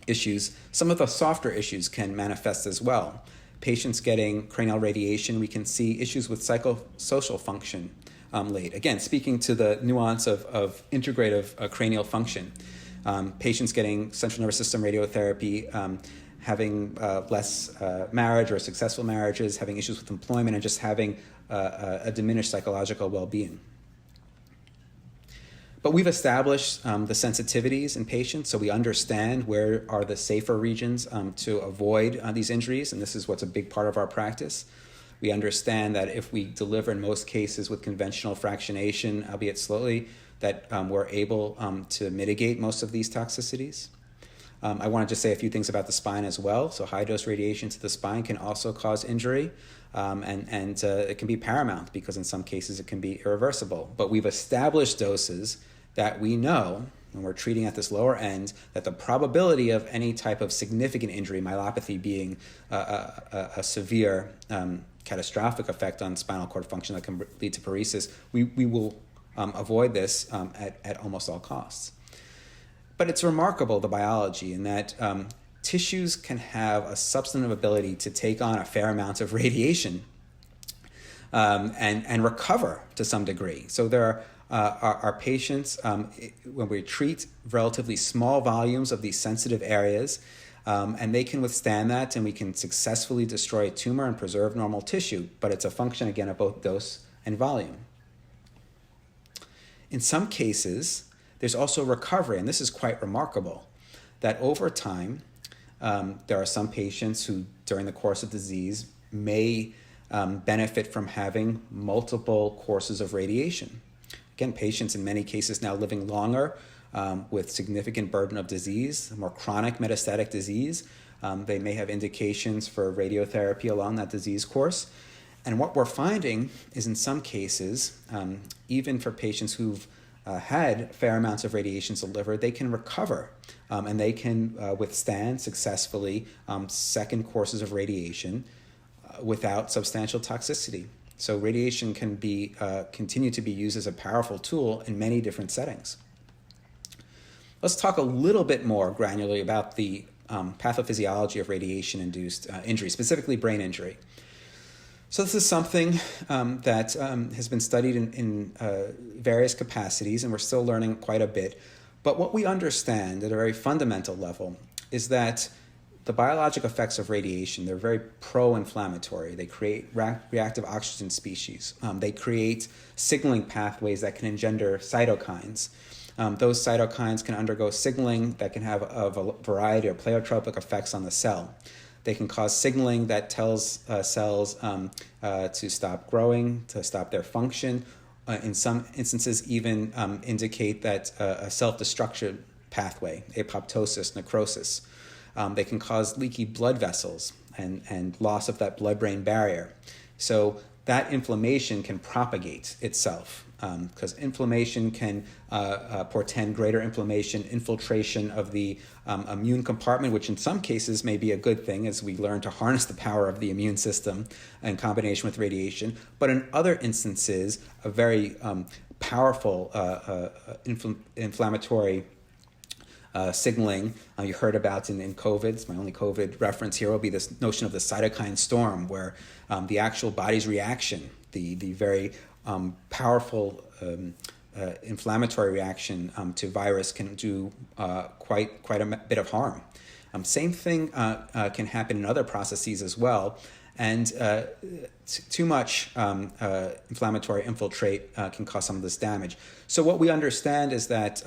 issues, some of the softer issues can manifest as well. Patients getting cranial radiation, we can see issues with psychosocial function late. Again, speaking to the nuance of integrative cranial function. Patients getting central nervous system radiotherapy, having less marriage or successful marriages, having issues with employment, and just having a diminished psychological well-being. But we've established the sensitivities in patients, so we understand where are the safer regions to avoid these injuries, and this is what's a big part of our practice. We understand that if we deliver in most cases with conventional fractionation, albeit slowly, that we're able to mitigate most of these toxicities. I want to just say a few things about the spine as well. So high-dose radiation to the spine can also cause injury, and it can be paramount because in some cases it can be irreversible. But we've established doses that we know, when we're treating at this lower end, that the probability of any type of significant injury, myelopathy being a severe catastrophic effect on spinal cord function that can lead to paresis, we will avoid this at almost all costs. But it's remarkable, the biology, in that tissues can have a substantive ability to take on a fair amount of radiation and recover to some degree. So there are patients, when we treat relatively small volumes of these sensitive areas, and they can withstand that, and we can successfully destroy a tumor and preserve normal tissue, but it's a function, again, of both dose and volume. In some cases, there's also recovery, and this is quite remarkable, that over time, there are some patients who, during the course of disease, may benefit from having multiple courses of radiation. Again, patients in many cases now living longer with significant burden of disease, more chronic metastatic disease. They may have indications for radiotherapy along that disease course. And what we're finding is in some cases, even for patients who've had fair amounts of radiation delivered, they can recover and they can withstand successfully second courses of radiation without substantial toxicity. So radiation can be continue to be used as a powerful tool in many different settings. Let's talk a little bit more granularly about the pathophysiology of radiation-induced injury, specifically brain injury. So this is something that has been studied in various capacities, and we're still learning quite a bit. But what we understand at a very fundamental level is that the biologic effects of radiation, they're very pro-inflammatory. They create reactive oxygen species. They create signaling pathways that can engender cytokines. Those cytokines can undergo signaling that can have a variety of pleiotropic effects on the cell. They can cause signaling that tells cells to stop growing, to stop their function. In some instances, even indicate that a self-destruction pathway, apoptosis, necrosis. They can cause leaky blood vessels and loss of that blood-brain barrier. So that inflammation can propagate itself because inflammation can portend greater infiltration of the immune compartment, which in some cases may be a good thing as we learn to harness the power of the immune system in combination with radiation. But in other instances, a very powerful inflammatory signaling you heard about in COVID. My only COVID reference here will be this notion of the cytokine storm, where the actual body's reaction, the very powerful inflammatory reaction to virus can do quite a bit of harm. Same thing can happen in other processes as well. And too much inflammatory infiltrate can cause some of this damage. So what we understand is that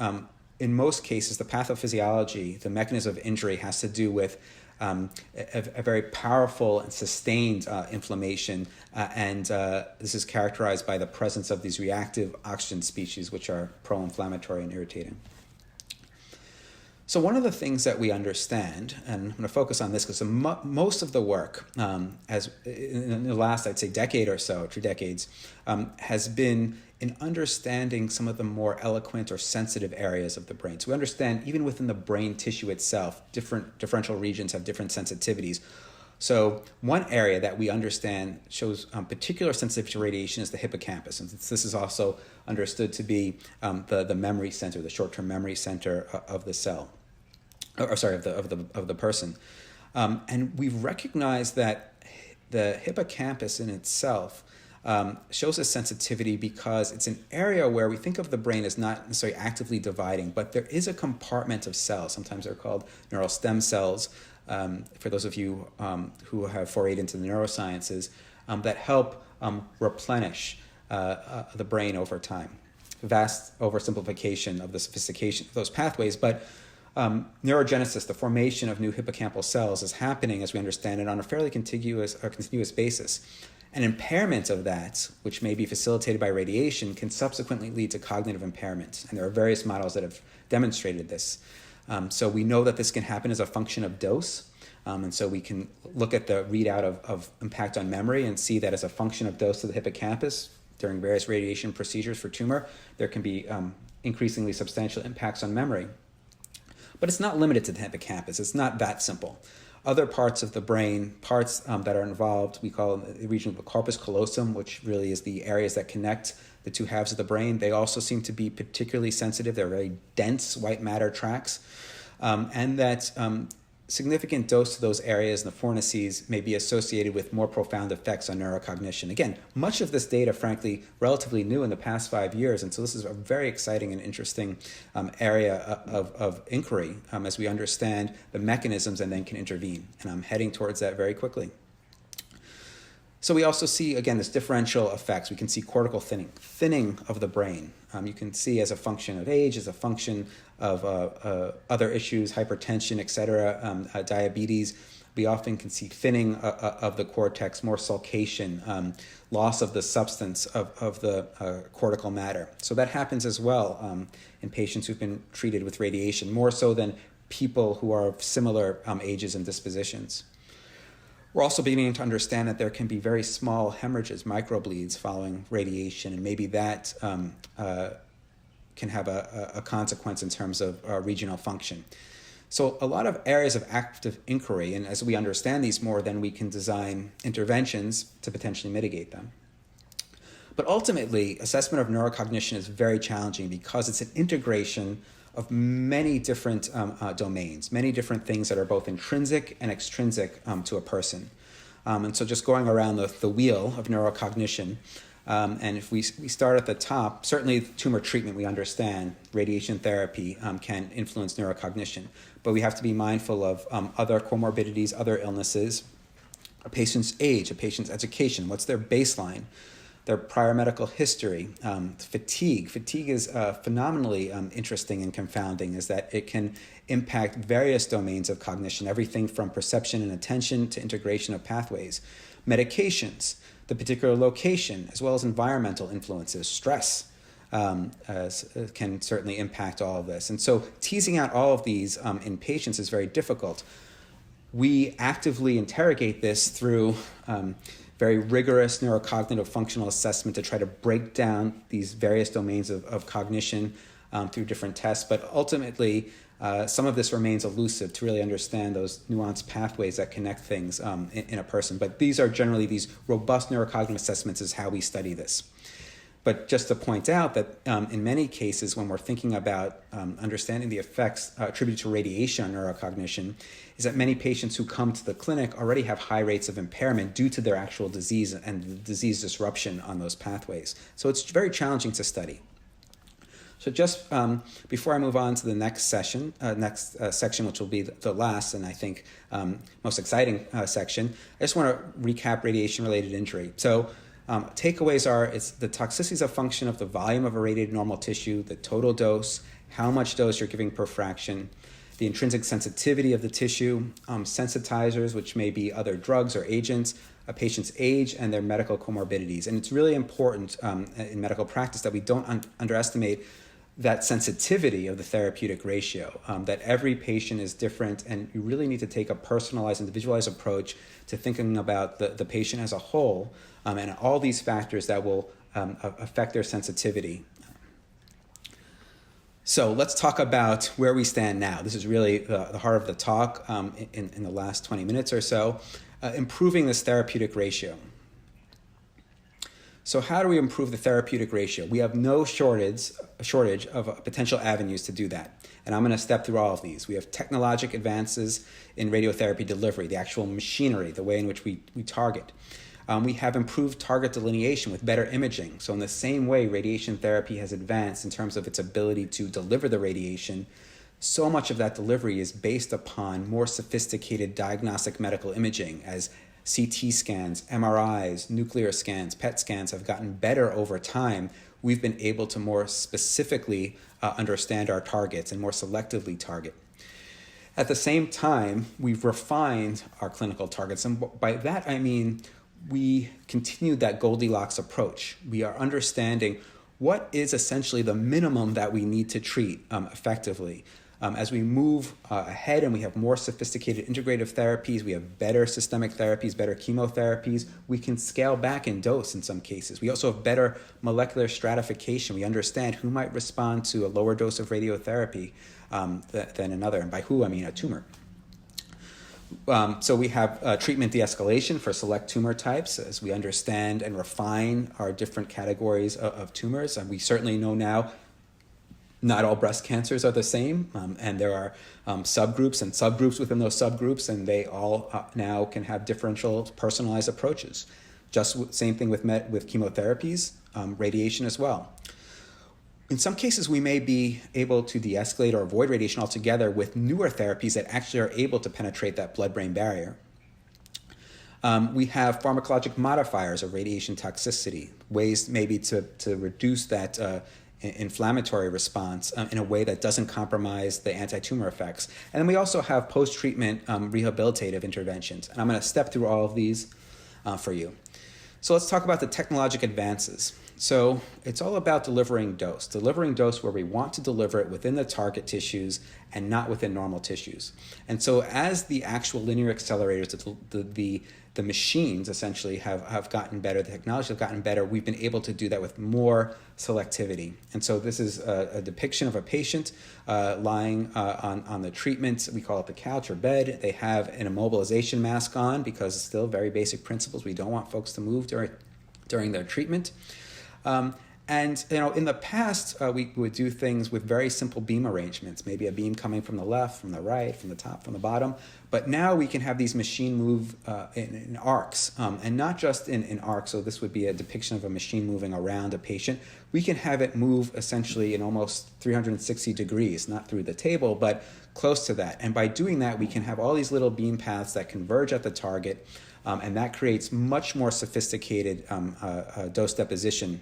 in most cases, the pathophysiology, the mechanism of injury, has to do with a very powerful and sustained inflammation, and this is characterized by the presence of these reactive oxygen species, which are pro-inflammatory and irritating. So one of the things that we understand, and I'm going to focus on this because most of the work, as in the last, I'd say, decade or so, 2 decades, has been in understanding some of the more eloquent or sensitive areas of the brain. So we understand even within the brain tissue itself, different differential regions have different sensitivities. So one area that we understand shows particular sensitivity to radiation is the hippocampus. And this is also understood to be the memory center, the short-term memory center of the cell, of the person. And we've recognized that the hippocampus in itself shows a sensitivity because it's an area where we think of the brain as not necessarily actively dividing, but there is a compartment of cells. Sometimes they're called neural stem cells, for those of you who have forayed into the neurosciences, that help replenish the brain over time. Vast oversimplification of the sophistication of those pathways, but neurogenesis, the formation of new hippocampal cells, is happening, as we understand it, on a fairly continuous basis. An impairment of that, which may be facilitated by radiation, can subsequently lead to cognitive impairment. And there are various models that have demonstrated this. So we know that this can happen as a function of dose. And so we can look at the readout of impact on memory and see that as a function of dose to the hippocampus during various radiation procedures for tumor, there can be increasingly substantial impacts on memory. But it's not limited to the hippocampus. It's not that simple. Other parts of the brain, parts that are involved, we call the region of the corpus callosum, which really is the areas that connect the two halves of the brain. They also seem to be particularly sensitive. They're very dense white matter tracts. And that significant dose to those areas in the fornices may be associated with more profound effects on neurocognition. Again, much of this data, frankly, relatively new in the past 5 years, and so this is a very exciting and interesting area of inquiry as we understand the mechanisms and then can intervene. And I'm heading towards that very quickly. So we also see, again, this differential effects. We can see cortical thinning of the brain. You can see as a function of age, as a function of other issues, hypertension, et cetera, diabetes. We often can see thinning of the cortex, more sulcation, loss of the substance of the cortical matter. So that happens as well in patients who've been treated with radiation, more so than people who are of similar ages and dispositions. We're also beginning to understand that there can be very small hemorrhages, microbleeds following radiation, and maybe that can have a consequence in terms of regional function. So a lot of areas of active inquiry, and as we understand these more, then we can design interventions to potentially mitigate them. But ultimately, assessment of neurocognition is very challenging because it's an integration of many different domains, many different things that are both intrinsic and extrinsic to a person. And so just going around the wheel of neurocognition, and if we start at the top, certainly tumor treatment, we understand radiation therapy can influence neurocognition, but we have to be mindful of other comorbidities, other illnesses, a patient's age, a patient's education, what's their baseline, their prior medical history, fatigue. Fatigue is phenomenally interesting and confounding, is that it can impact various domains of cognition, everything from perception and attention to integration of pathways. Medications, the particular location, as well as environmental influences, stress can certainly impact all of this. And so teasing out all of these in patients is very difficult. We actively interrogate this through very rigorous neurocognitive functional assessment to try to break down these various domains of cognition through different tests. But ultimately, some of this remains elusive to really understand those nuanced pathways that connect things in a person. But these are generally, these robust neurocognitive assessments is how we study this. But just to point out that in many cases, when we're thinking about understanding the effects attributed to radiation on neurocognition, is that many patients who come to the clinic already have high rates of impairment due to their actual disease and disease disruption on those pathways. So it's very challenging to study. So just before I move on to the next section, which will be the last and I think most exciting section, I just want to recap radiation-related injury. So takeaways are, it's the toxicity is a function of the volume of irradiated normal tissue, the total dose, how much dose you're giving per fraction, the intrinsic sensitivity of the tissue, sensitizers, which may be other drugs or agents, a patient's age, and their medical comorbidities. And it's really important in medical practice that we don't underestimate that sensitivity of the therapeutic ratio, that every patient is different, and you really need to take a personalized, individualized approach to thinking about the patient as a whole, and all these factors that will affect their sensitivity. So let's talk about where we stand now. This is really the heart of the talk in the last 20 minutes or so, improving this therapeutic ratio. So how do we improve the therapeutic ratio? We have no shortage of potential avenues to do that. And I'm going to step through all of these. We have technologic advances in radiotherapy delivery, the actual machinery, the way in which we target. We have improved target delineation with better imaging. So in the same way radiation therapy has advanced in terms of its ability to deliver the radiation, so much of that delivery is based upon more sophisticated diagnostic medical imaging, as CT scans, MRIs, nuclear scans, PET scans have gotten better over time. We've been able to more specifically understand our targets and more selectively target. At the same time, we've refined our clinical targets. And by that, I mean, we continued that Goldilocks approach. We are understanding what is essentially the minimum that we need to treat effectively. As we move ahead and we have more sophisticated integrative therapies, we have better systemic therapies, better chemotherapies, we can scale back in dose in some cases. We also have better molecular stratification. We understand who might respond to a lower dose of radiotherapy than another, and by who, I mean a tumor. So we have treatment de-escalation for select tumor types as we understand and refine our different categories of tumors. And we certainly know now not all breast cancers are the same, and there are subgroups and subgroups within those subgroups, and they all now can have differential personalized approaches. Just same thing with chemotherapies, radiation as well. In some cases, we may be able to de-escalate or avoid radiation altogether with newer therapies that actually are able to penetrate that blood-brain barrier. We have pharmacologic modifiers of radiation toxicity, ways maybe to reduce that inflammatory response in a way that doesn't compromise the anti-tumor effects. And then we also have post-treatment rehabilitative interventions. And I'm going to step through all of these for you. So let's talk about the technologic advances. So it's all about delivering dose where we want to deliver it within the target tissues and not within normal tissues. And so as the actual linear accelerators, the machines essentially have gotten better, the technology has gotten better, we've been able to do that with more selectivity. And so this is a depiction of a patient lying on the treatment. We call it the couch or bed. They have an immobilization mask on because it's still very basic principles. We don't want folks to move during their treatment. And in the past, we would do things with very simple beam arrangements, maybe a beam coming from the left, from the right, from the top, from the bottom. But now we can have these machine move in arcs, and not just in arcs. So this would be a depiction of a machine moving around a patient. We can have it move essentially in almost 360 degrees, not through the table, but close to that. And by doing that, we can have all these little beam paths that converge at the target, and that creates much more sophisticated dose deposition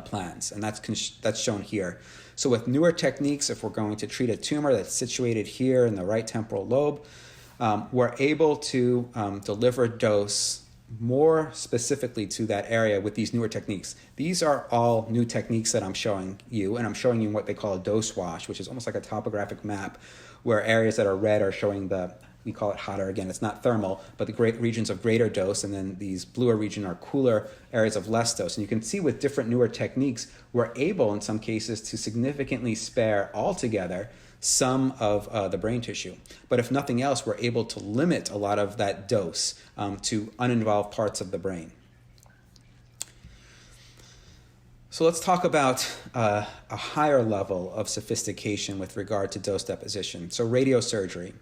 plans, and that's shown here. So with newer techniques, if we're going to treat a tumor that's situated here in the right temporal lobe, we're able to deliver dose more specifically to that area with these newer techniques. These are all new techniques that I'm showing you, and I'm showing you what they call a dose wash, which is almost like a topographic map where areas that are red are showing we call it hotter, again, it's not thermal, but the great regions of greater dose, and then these bluer regions are cooler areas of less dose. And you can see with different newer techniques, we're able in some cases to significantly spare altogether some of the brain tissue. But if nothing else, we're able to limit a lot of that dose to uninvolved parts of the brain. So let's talk about a higher level of sophistication with regard to dose deposition. So radiosurgery.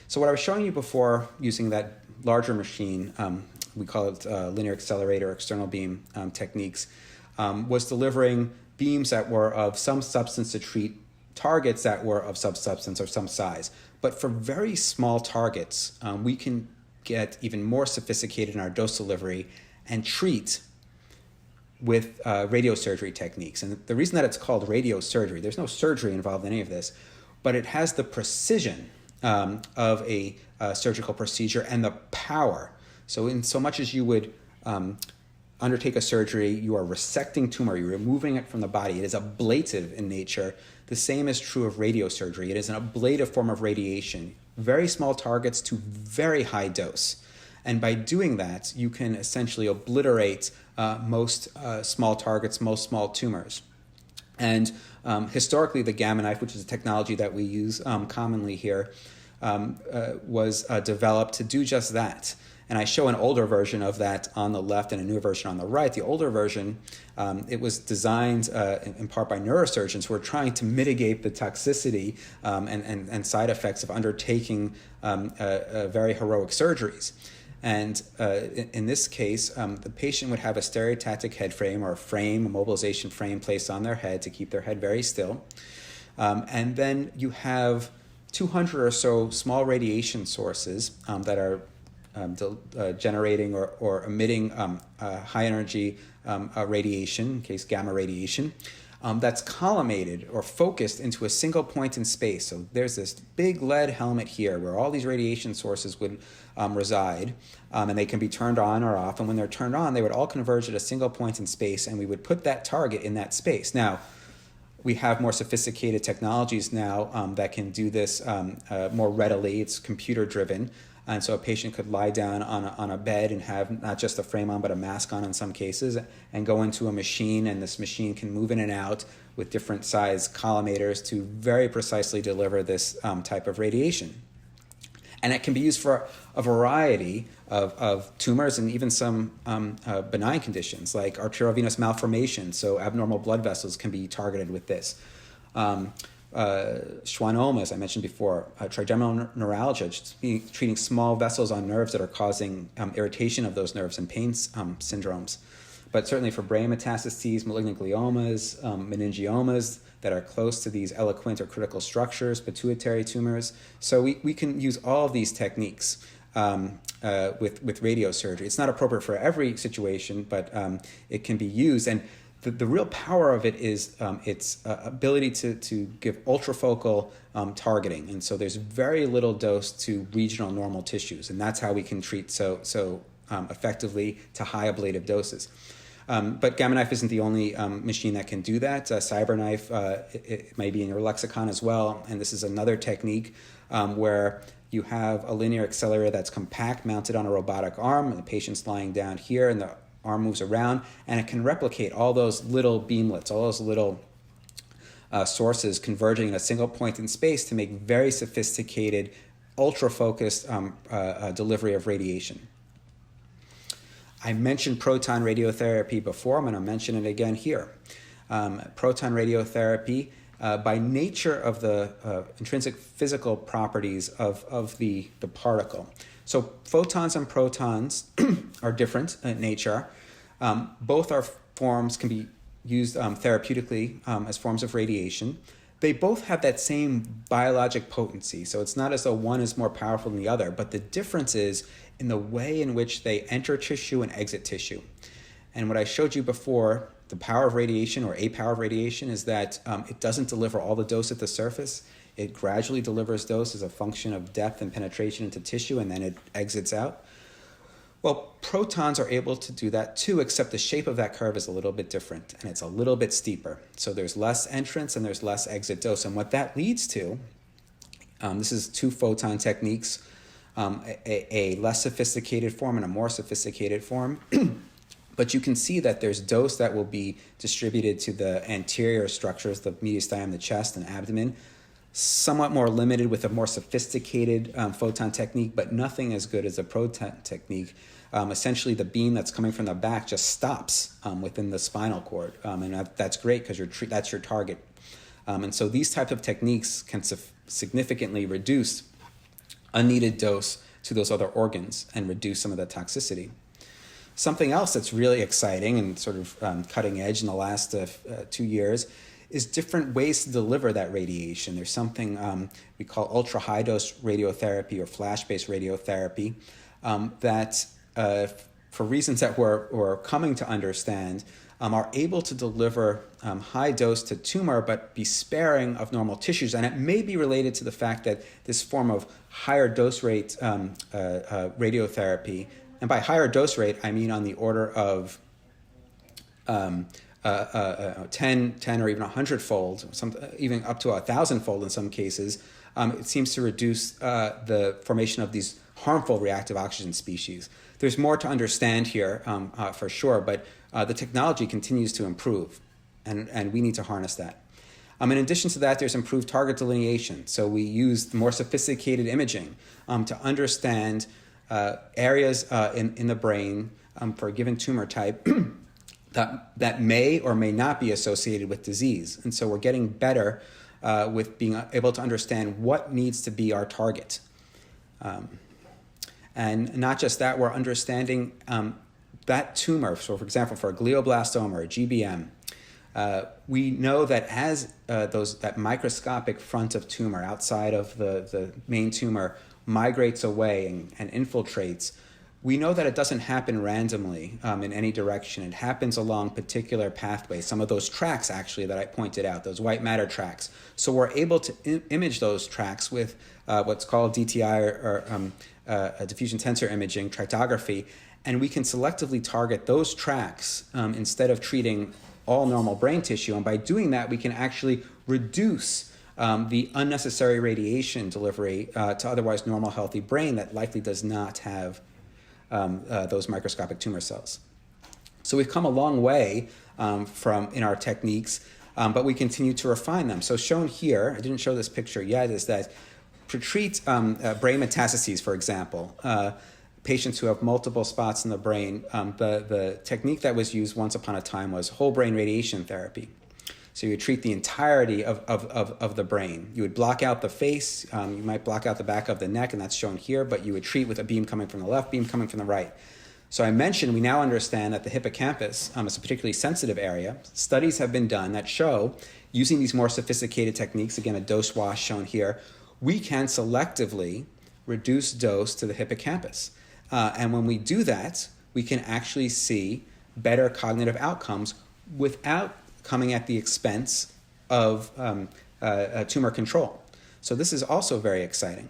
So what I was showing you before using that larger machine, we call it linear accelerator, external beam techniques, was delivering beams that were of some substance to treat targets that were of some substance or some size. But for very small targets, we can get even more sophisticated in our dose delivery and treat with radiosurgery techniques. And the reason that it's called radiosurgery, there's no surgery involved in any of this, but it has the precision of a surgical procedure and the power. So in so much as you would undertake a surgery, you are resecting tumor, you're removing it from the body. It is ablative in nature. The same is true of radiosurgery. It is an ablative form of radiation, very small targets to very high dose. And by doing that, you can essentially obliterate most small targets, most small tumors. And historically, the gamma knife, which is a technology that we use commonly here, was developed to do just that. And I show an older version of that on the left and a newer version on the right. The older version, it was designed in part by neurosurgeons who are trying to mitigate the toxicity and side effects of undertaking very heroic surgeries. And in this case, the patient would have a stereotactic head frame or a mobilization frame placed on their head to keep their head very still. And then you have 200 or so small radiation sources that are generating or emitting high energy radiation, in case gamma radiation, that's collimated or focused into a single point in space. So there's this big lead helmet here where all these radiation sources would reside, and they can be turned on or off. And when they're turned on, they would all converge at a single point in space, and we would put that target in that space. Now, we have more sophisticated technologies now that can do this more readily. It's computer driven. And so a patient could lie down on a bed and have not just a frame on, but a mask on in some cases, and go into a machine, and this machine can move in and out with different size collimators to very precisely deliver this type of radiation. And it can be used for a variety of tumors and even some benign conditions like arteriovenous malformation. So abnormal blood vessels can be targeted with this. Schwannomas, I mentioned before, trigeminal neuralgia, treating small vessels on nerves that are causing irritation of those nerves and pain syndromes. But certainly for brain metastases, malignant gliomas, meningiomas that are close to these eloquent or critical structures, pituitary tumors. So we can use all of these techniques with radiosurgery. It's not appropriate for every situation, but it can be used. And the real power of it is its ability to give ultrafocal targeting. And so there's very little dose to regional normal tissues. And that's how we can treat so effectively to high ablative doses. But Gamma Knife isn't the only machine that can do that. CyberKnife, it may be in your lexicon as well. And this is another technique where you have a linear accelerator that's compact, mounted on a robotic arm, and the patient's lying down here, and the arm moves around, and it can replicate all those little beamlets, all those little sources converging in a single point in space to make very sophisticated, ultra-focused delivery of radiation. I mentioned proton radiotherapy before. I'm going to mention it again here. Proton radiotherapy, by nature of the intrinsic physical properties of the particle. So photons and protons are different in nature. Both are forms can be used therapeutically as forms of radiation. They both have that same biologic potency. So it's not as though one is more powerful than the other, but the difference is in the way in which they enter tissue and exit tissue. And what I showed you before, the power of radiation or a power of radiation is that it doesn't deliver all the dose at the surface. It gradually delivers dose as a function of depth and penetration into tissue, and then it exits out. Well, protons are able to do that too, except the shape of that curve is a little bit different, and it's a little bit steeper. So there's less entrance and there's less exit dose. And what that leads to, this is two photon techniques, a less sophisticated form and a more sophisticated form. But you can see that there's dose that will be distributed to the anterior structures, the mediastinum, the chest, and abdomen, somewhat more limited with a more sophisticated photon technique, but nothing as good as a proton technique. Essentially, the beam that's coming from the back just stops within the spinal cord, and that's great because that's your target. And so these types of techniques can significantly reduce unneeded dose to those other organs and reduce some of the toxicity. Something else that's really exciting and sort of cutting edge in the last 2 years is different ways to deliver that radiation. There's something we call ultra-high dose radiotherapy or flash-based radiotherapy that, for reasons that we're coming to understand, are able to deliver high dose to tumor but be sparing of normal tissues. And it may be related to the fact that this form of higher dose rate radiotherapy, and by higher dose rate, I mean on the order of 10 or even 100-fold, even up to 1,000-fold in some cases, it seems to reduce the formation of these harmful reactive oxygen species. There's more to understand here for sure, but the technology continues to improve, and we need to harness that. In addition to that, there's improved target delineation. So we use more sophisticated imaging to understand areas in the brain for a given tumor type that may or may not be associated with disease. And so we're getting better with being able to understand what needs to be our target. And not just that, we're understanding that tumor. So for example, for a glioblastoma or a GBM, we know that as that microscopic front of tumor outside of the main tumor migrates away and infiltrates, we know that it doesn't happen randomly in any direction. It happens along particular pathways, some of those tracts actually that I pointed out, those white matter tracts. So we're able to image those tracts with what's called DTI or diffusion tensor imaging, tractography, and we can selectively target those tracts instead of treating all normal brain tissue. And by doing that, we can actually reduce the unnecessary radiation delivery to otherwise normal, healthy brain that likely does not have those microscopic tumor cells. So we've come a long way in our techniques, but we continue to refine them. So shown here, I didn't show this picture yet, is that to treat brain metastases, for example, patients who have multiple spots in the brain, the technique that was used once upon a time was whole brain radiation therapy. So you would treat the entirety of the brain. You would block out the face, you might block out the back of the neck, and that's shown here, but you would treat with a beam coming from the left, beam coming from the right. So I mentioned we now understand that the hippocampus is a particularly sensitive area. Studies have been done that show, using these more sophisticated techniques, again, a dose wash shown here, we can selectively reduce dose to the hippocampus. And when we do that, we can actually see better cognitive outcomes without coming at the expense of tumor control. So this is also very exciting.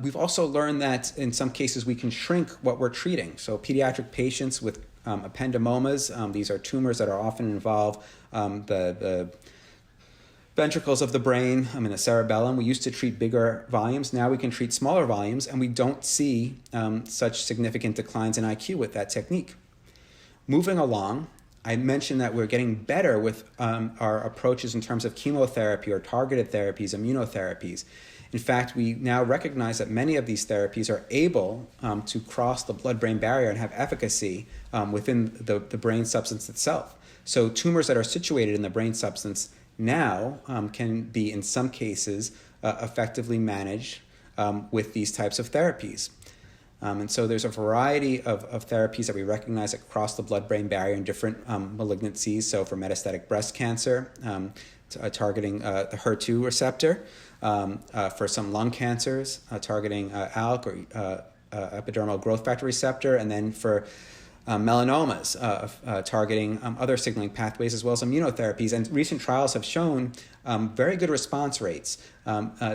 We've also learned that in some cases we can shrink what we're treating. So pediatric patients with ependymomas, these are tumors that are often involve the ventricles of the brain in the cerebellum. We used to treat bigger volumes. Now we can treat smaller volumes, and we don't see such significant declines in IQ with that technique. Moving along, I mentioned that we're getting better with our approaches in terms of chemotherapy or targeted therapies, immunotherapies. In fact, we now recognize that many of these therapies are able to cross the blood-brain barrier and have efficacy within the brain substance itself. So tumors that are situated in the brain substance now can be, in some cases, effectively managed with these types of therapies. And so there's a variety of therapies that we recognize that cross the blood-brain barrier in different malignancies. So for metastatic breast cancer, targeting the HER2 receptor. For some lung cancers, targeting ALK or epidermal growth factor receptor. And then for melanomas, targeting other signaling pathways as well as immunotherapies. And recent trials have shown very good response rates.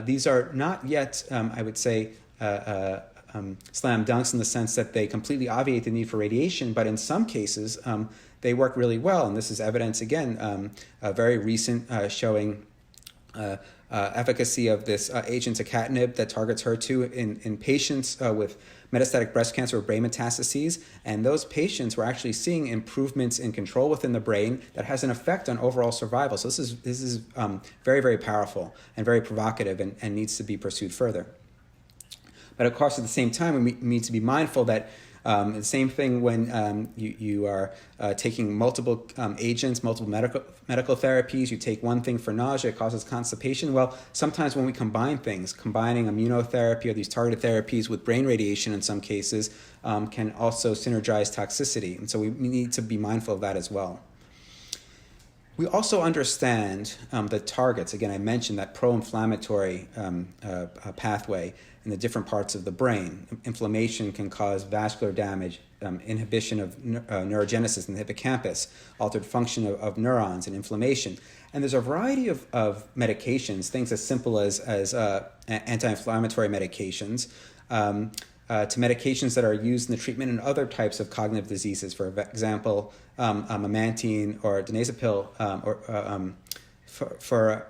These are not yet, I would say, slam dunks in the sense that they completely obviate the need for radiation, but in some cases they work really well. And this is evidence, again, very recent showing efficacy of this agent acatinib that targets HER2 in patients with metastatic breast cancer or brain metastases. And those patients were actually seeing improvements in control within the brain that has an effect on overall survival. So this is very, very powerful and very provocative and needs to be pursued further. But of course, at the same time, we need to be mindful that the same thing when you are taking multiple agents, multiple medical therapies. You take one thing for nausea, it causes constipation. Well, sometimes when we combine things, combining immunotherapy or these targeted therapies with brain radiation in some cases can also synergize toxicity. And so we need to be mindful of that as well. We also understand the targets. Again, I mentioned that pro-inflammatory pathway in the different parts of the brain. Inflammation can cause vascular damage, inhibition of neurogenesis in the hippocampus, altered function of neurons, and inflammation. And there's a variety of medications, things as simple as anti-inflammatory medications, to medications that are used in the treatment in other types of cognitive diseases. For example, memantine or donazepam for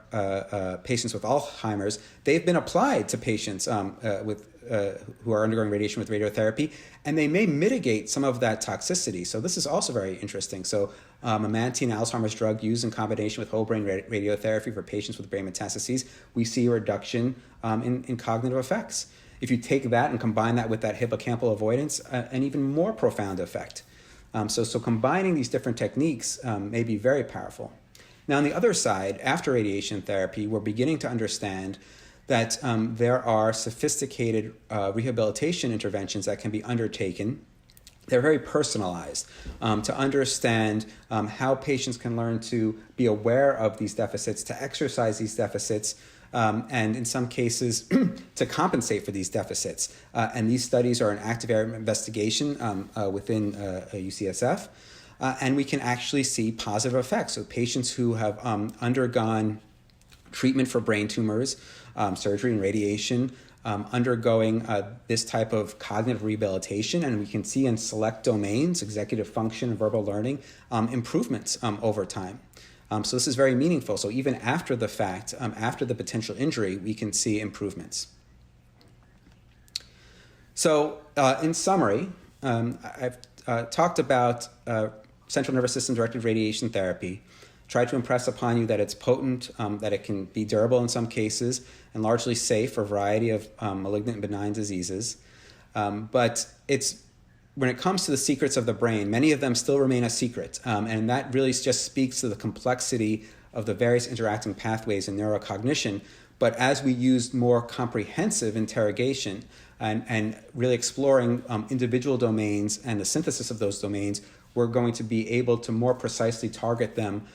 patients with Alzheimer's. They've been applied to patients who are undergoing radiation with radiotherapy, and they may mitigate some of that toxicity. So this is also very interesting. So memantine, Alzheimer's drug used in combination with whole brain radiotherapy for patients with brain metastases, we see a reduction in cognitive effects. If you take that and combine that with that hippocampal avoidance, an even more profound effect. So combining these different techniques may be very powerful. Now, on the other side, after radiation therapy, we're beginning to understand that there are sophisticated rehabilitation interventions that can be undertaken. They're very personalized to understand how patients can learn to be aware of these deficits, to exercise these deficits, and in some cases to compensate for these deficits. And these studies are an active area of investigation within UCSF. And we can actually see positive effects. So patients who have undergone treatment for brain tumors, surgery and radiation, undergoing this type of cognitive rehabilitation, and we can see in select domains, executive function, verbal learning, improvements over time. So this is very meaningful. So even after the fact, after the potential injury, we can see improvements. So in summary, I've talked about central nervous system directed radiation therapy, tried to impress upon you that it's potent, that it can be durable in some cases, and largely safe for a variety of malignant and benign diseases. But when it comes to the secrets of the brain, many of them still remain a secret. And that really just speaks to the complexity of the various interacting pathways in neurocognition. But as we use more comprehensive interrogation and really exploring individual domains and the synthesis of those domains, we're going to be able to more precisely target them,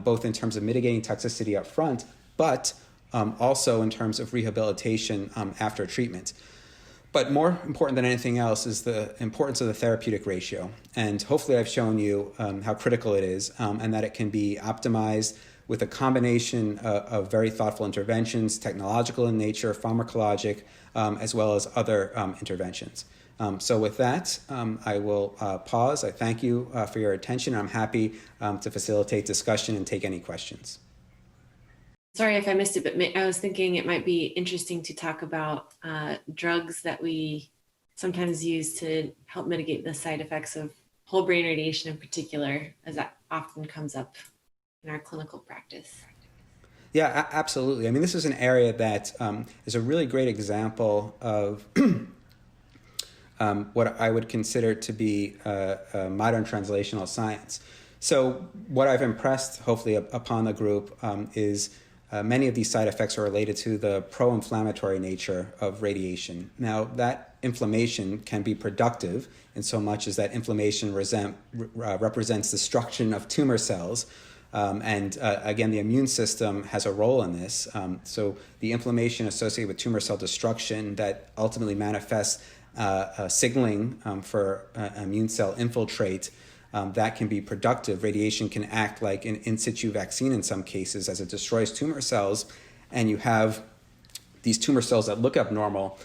both in terms of mitigating toxicity up front, but also in terms of rehabilitation after treatment. But more important than anything else is the importance of the therapeutic ratio. And hopefully I've shown you how critical it is, and that it can be optimized with a combination of very thoughtful interventions, technological in nature, pharmacologic, as well as other interventions. So with that, I will pause. I thank you for your attention. I'm happy to facilitate discussion and take any questions. Sorry if I missed it, but I was thinking it might be interesting to talk about drugs that we sometimes use to help mitigate the side effects of whole brain radiation in particular, as that often comes up in our clinical practice. Yeah, absolutely. I mean, this is an area that is a really great example of what I would consider to be modern translational science. So what I've impressed, hopefully, upon the group is many of these side effects are related to the pro-inflammatory nature of radiation. Now, that inflammation can be productive in so much as that inflammation represents destruction of tumor cells. Again, the immune system has a role in this. So the inflammation associated with tumor cell destruction that ultimately manifests signaling for immune cell infiltrate, that can be productive. Radiation can act like an in situ vaccine in some cases as it destroys tumor cells, and you have these tumor cells that look abnormal.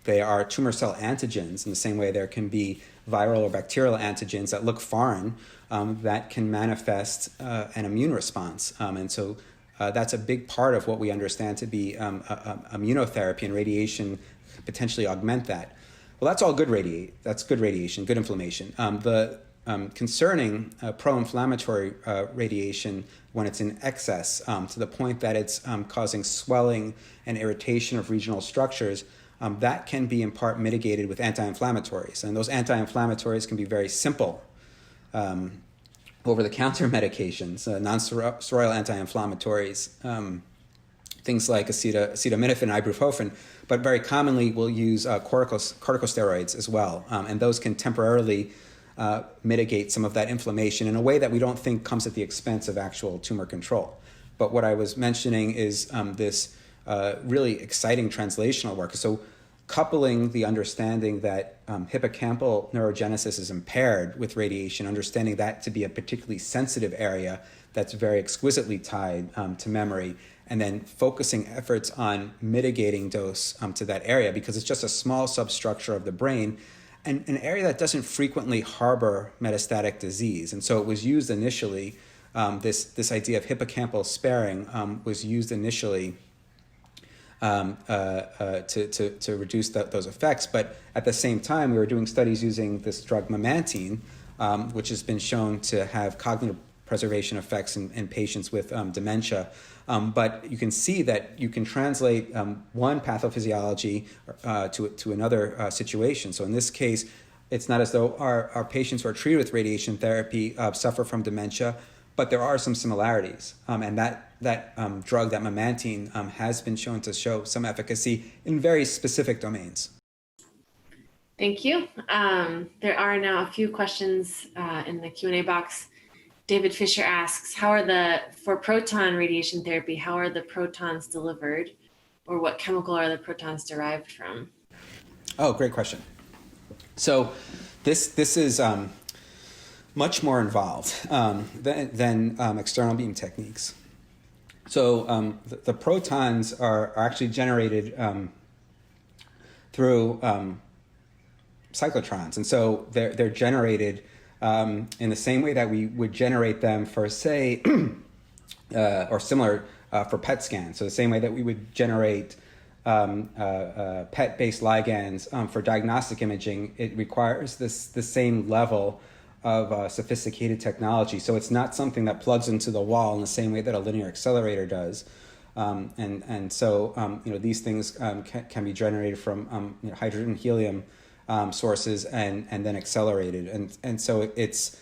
They are tumor cell antigens in the same way there can be viral or bacterial antigens that look foreign that can manifest an immune response. And so that's a big part of what we understand to be immunotherapy, and radiation potentially augment that. Well, that's all good that's good radiation, good inflammation. The concerning pro-inflammatory radiation, when it's in excess to the point that it's causing swelling and irritation of regional structures, that can be in part mitigated with anti-inflammatories. And those anti-inflammatories can be very simple over-the-counter medications, non-steroidal anti-inflammatories, things like acetaminophen and ibuprofen, but very commonly we'll use corticosteroids as well. And those can temporarily mitigate some of that inflammation in a way that we don't think comes at the expense of actual tumor control. But what I was mentioning is this really exciting translational work. So coupling the understanding that hippocampal neurogenesis is impaired with radiation, understanding that to be a particularly sensitive area that's very exquisitely tied to memory, and then focusing efforts on mitigating dose to that area, because it's just a small substructure of the brain and an area that doesn't frequently harbor metastatic disease. And so it was used initially, this idea of hippocampal sparing was used initially to reduce those effects. But at the same time, we were doing studies using this drug memantine, which has been shown to have cognitive preservation effects in patients with dementia. But you can see that you can translate one pathophysiology to another situation. So in this case, it's not as though our patients who are treated with radiation therapy suffer from dementia, but there are some similarities. And that drug, that memantine, has been shown to show some efficacy in very specific domains. Thank you. There are now a few questions in the Q&A box. David Fisher asks, for proton radiation therapy, how are the protons delivered, or what chemical are the protons derived from? Oh, great question. So this is much more involved than external beam techniques. So the protons are actually generated through cyclotrons. And so they're generated in the same way that we would generate them for, say, or similar for PET scans. So the same way that we would generate PET-based ligands for diagnostic imaging, it requires the same level of sophisticated technology. So it's not something that plugs into the wall in the same way that a linear accelerator does. So these things can be generated from hydrogen helium sources and then accelerated. And so it's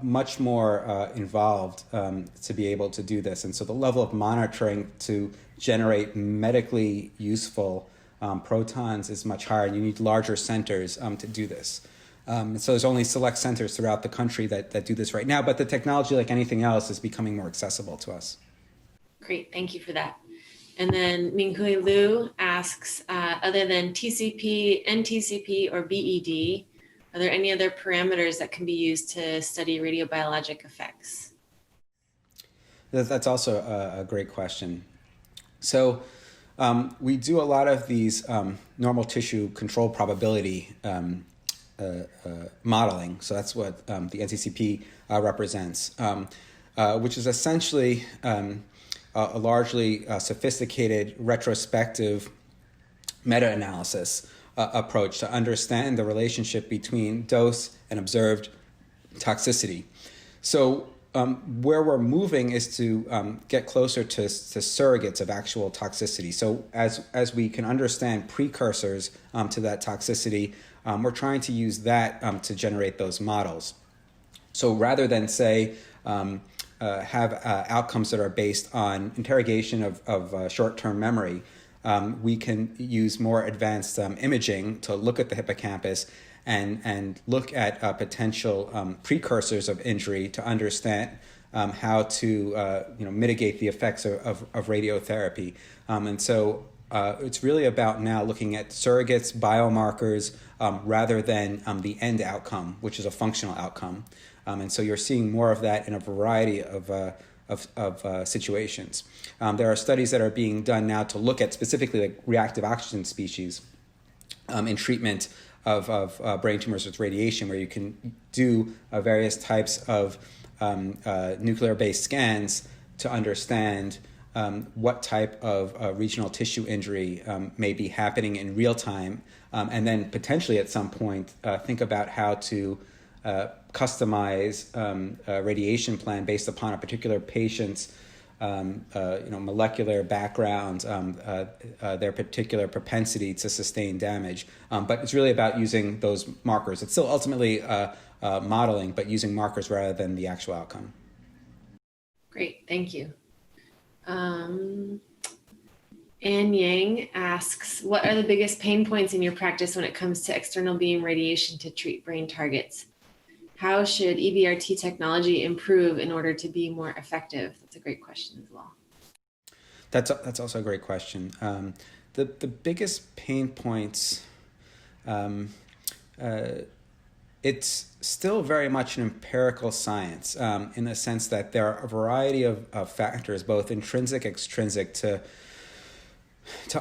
much more involved to be able to do this. And so the level of monitoring to generate medically useful protons is much higher. You need larger centers to do this. So there's only select centers throughout the country that do this right now, but the technology, like anything else, is becoming more accessible to us. Great, thank you for that. And then Minghui Liu asks, other than TCP, NTCP, or BED, are there any other parameters that can be used to study radiobiologic effects? That's also a great question. So we do a lot of these normal tissue control probability modeling. So that's what the NTCP represents, which is essentially a largely sophisticated retrospective meta-analysis approach to understand the relationship between dose and observed toxicity. So where we're moving is to get closer to surrogates of actual toxicity. So as we can understand precursors to that toxicity, we're trying to use that to generate those models. So rather than, say, have outcomes that are based on interrogation of short-term memory, we can use more advanced imaging to look at the hippocampus and look at potential precursors of injury to understand how to mitigate the effects of radiotherapy. And so it's really about now looking at surrogates, biomarkers, rather than the end outcome, which is a functional outcome. And so you're seeing more of that in a variety of situations. There are studies that are being done now to look at specifically like reactive oxygen species in treatment of brain tumors with radiation, where you can do various types of nuclear-based scans to understand what type of regional tissue injury may be happening in real time, and then potentially at some point think about how to customize a radiation plan based upon a particular patient's molecular background, their particular propensity to sustain damage. But it's really about using those markers. It's still ultimately modeling, but using markers rather than the actual outcome. Great, thank you. Ann Yang asks, what are the biggest pain points in your practice when it comes to external beam radiation to treat brain targets? How should EBRT technology improve in order to be more effective? That's a great question as well. That's also a great question. The biggest pain points, it's still very much an empirical science in the sense that there are a variety of factors, both intrinsic, extrinsic, to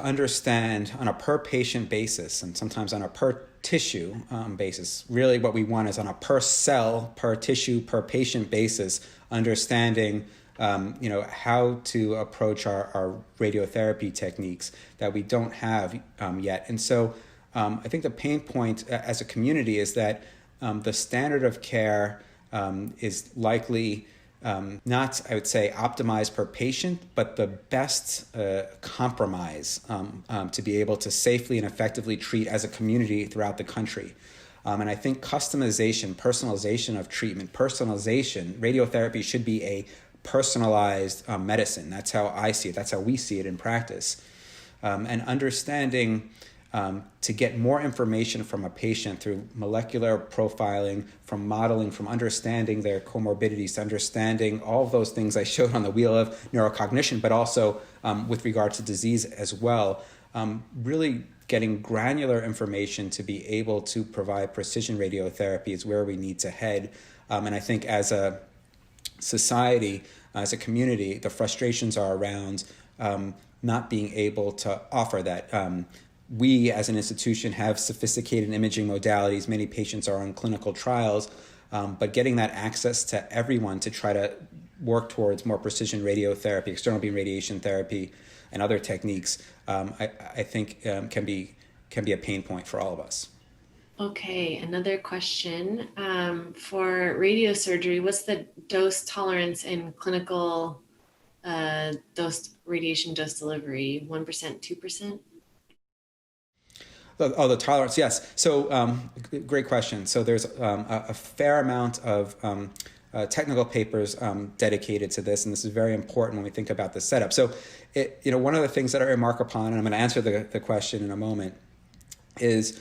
understand on a per patient basis and sometimes on a per tissue basis. Really what we want is on a per cell, per tissue, per patient basis, understanding how to approach our radiotherapy techniques that we don't have yet. And so I think the pain point as a community is that the standard of care is likely not, I would say, optimized per patient, but the best compromise to be able to safely and effectively treat as a community throughout the country. And I think customization, personalization of treatment, radiotherapy should be a personalized medicine. That's how I see it. That's how we see it in practice. And understanding to get more information from a patient through molecular profiling, from modeling, from understanding their comorbidities, understanding all of those things I showed on the wheel of neurocognition, but also with regard to disease as well. Really getting granular information to be able to provide precision radiotherapy is where we need to head. And I think as a society, as a community, the frustrations are around not being able to offer that. we as an institution have sophisticated imaging modalities. Many patients are on clinical trials, but getting that access to everyone to try to work towards more precision radiotherapy, external beam radiation therapy, and other techniques, I think can be a pain point for all of us. Okay, another question. For radiosurgery, what's the dose tolerance in clinical radiation dose delivery? 1%, 2%? Oh, the tolerance, yes. So great question. So there's a fair amount of technical papers dedicated to this, and this is very important when we think about the setup. So, one of the things that I remark upon, and I'm going to answer the question in a moment, is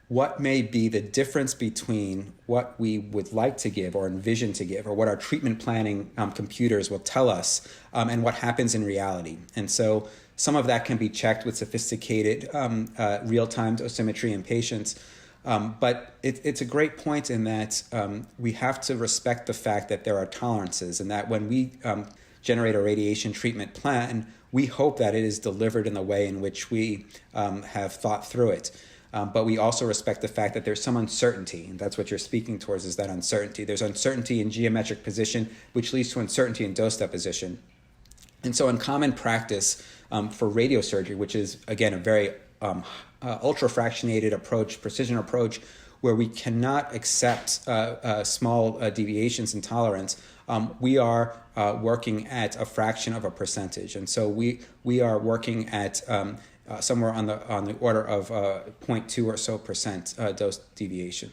what may be the difference between what we would like to give or envision to give, or what our treatment planning computers will tell us, and what happens in reality. And so some of that can be checked with sophisticated real-time dosimetry in patients. But it's a great point in that we have to respect the fact that there are tolerances, and that when we generate a radiation treatment plan, we hope that it is delivered in the way in which we have thought through it. But we also respect the fact that there's some uncertainty, and that's what you're speaking towards, is that uncertainty. There's uncertainty in geometric position, which leads to uncertainty in dose deposition. And so in common practice for radiosurgery, which is, again, a very ultra-fractionated approach, precision approach, where we cannot accept small deviations in tolerance, we are working at a fraction of a percentage. And so we are working at somewhere on the order of 0.2 or so percent dose deviation.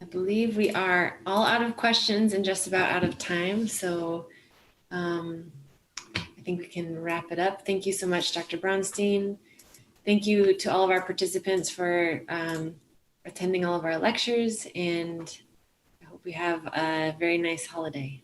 I believe we are all out of questions and just about out of time. So I think we can wrap it up. Thank you so much, Dr. Baunstein. Thank you to all of our participants for attending all of our lectures, and I hope we have a very nice holiday.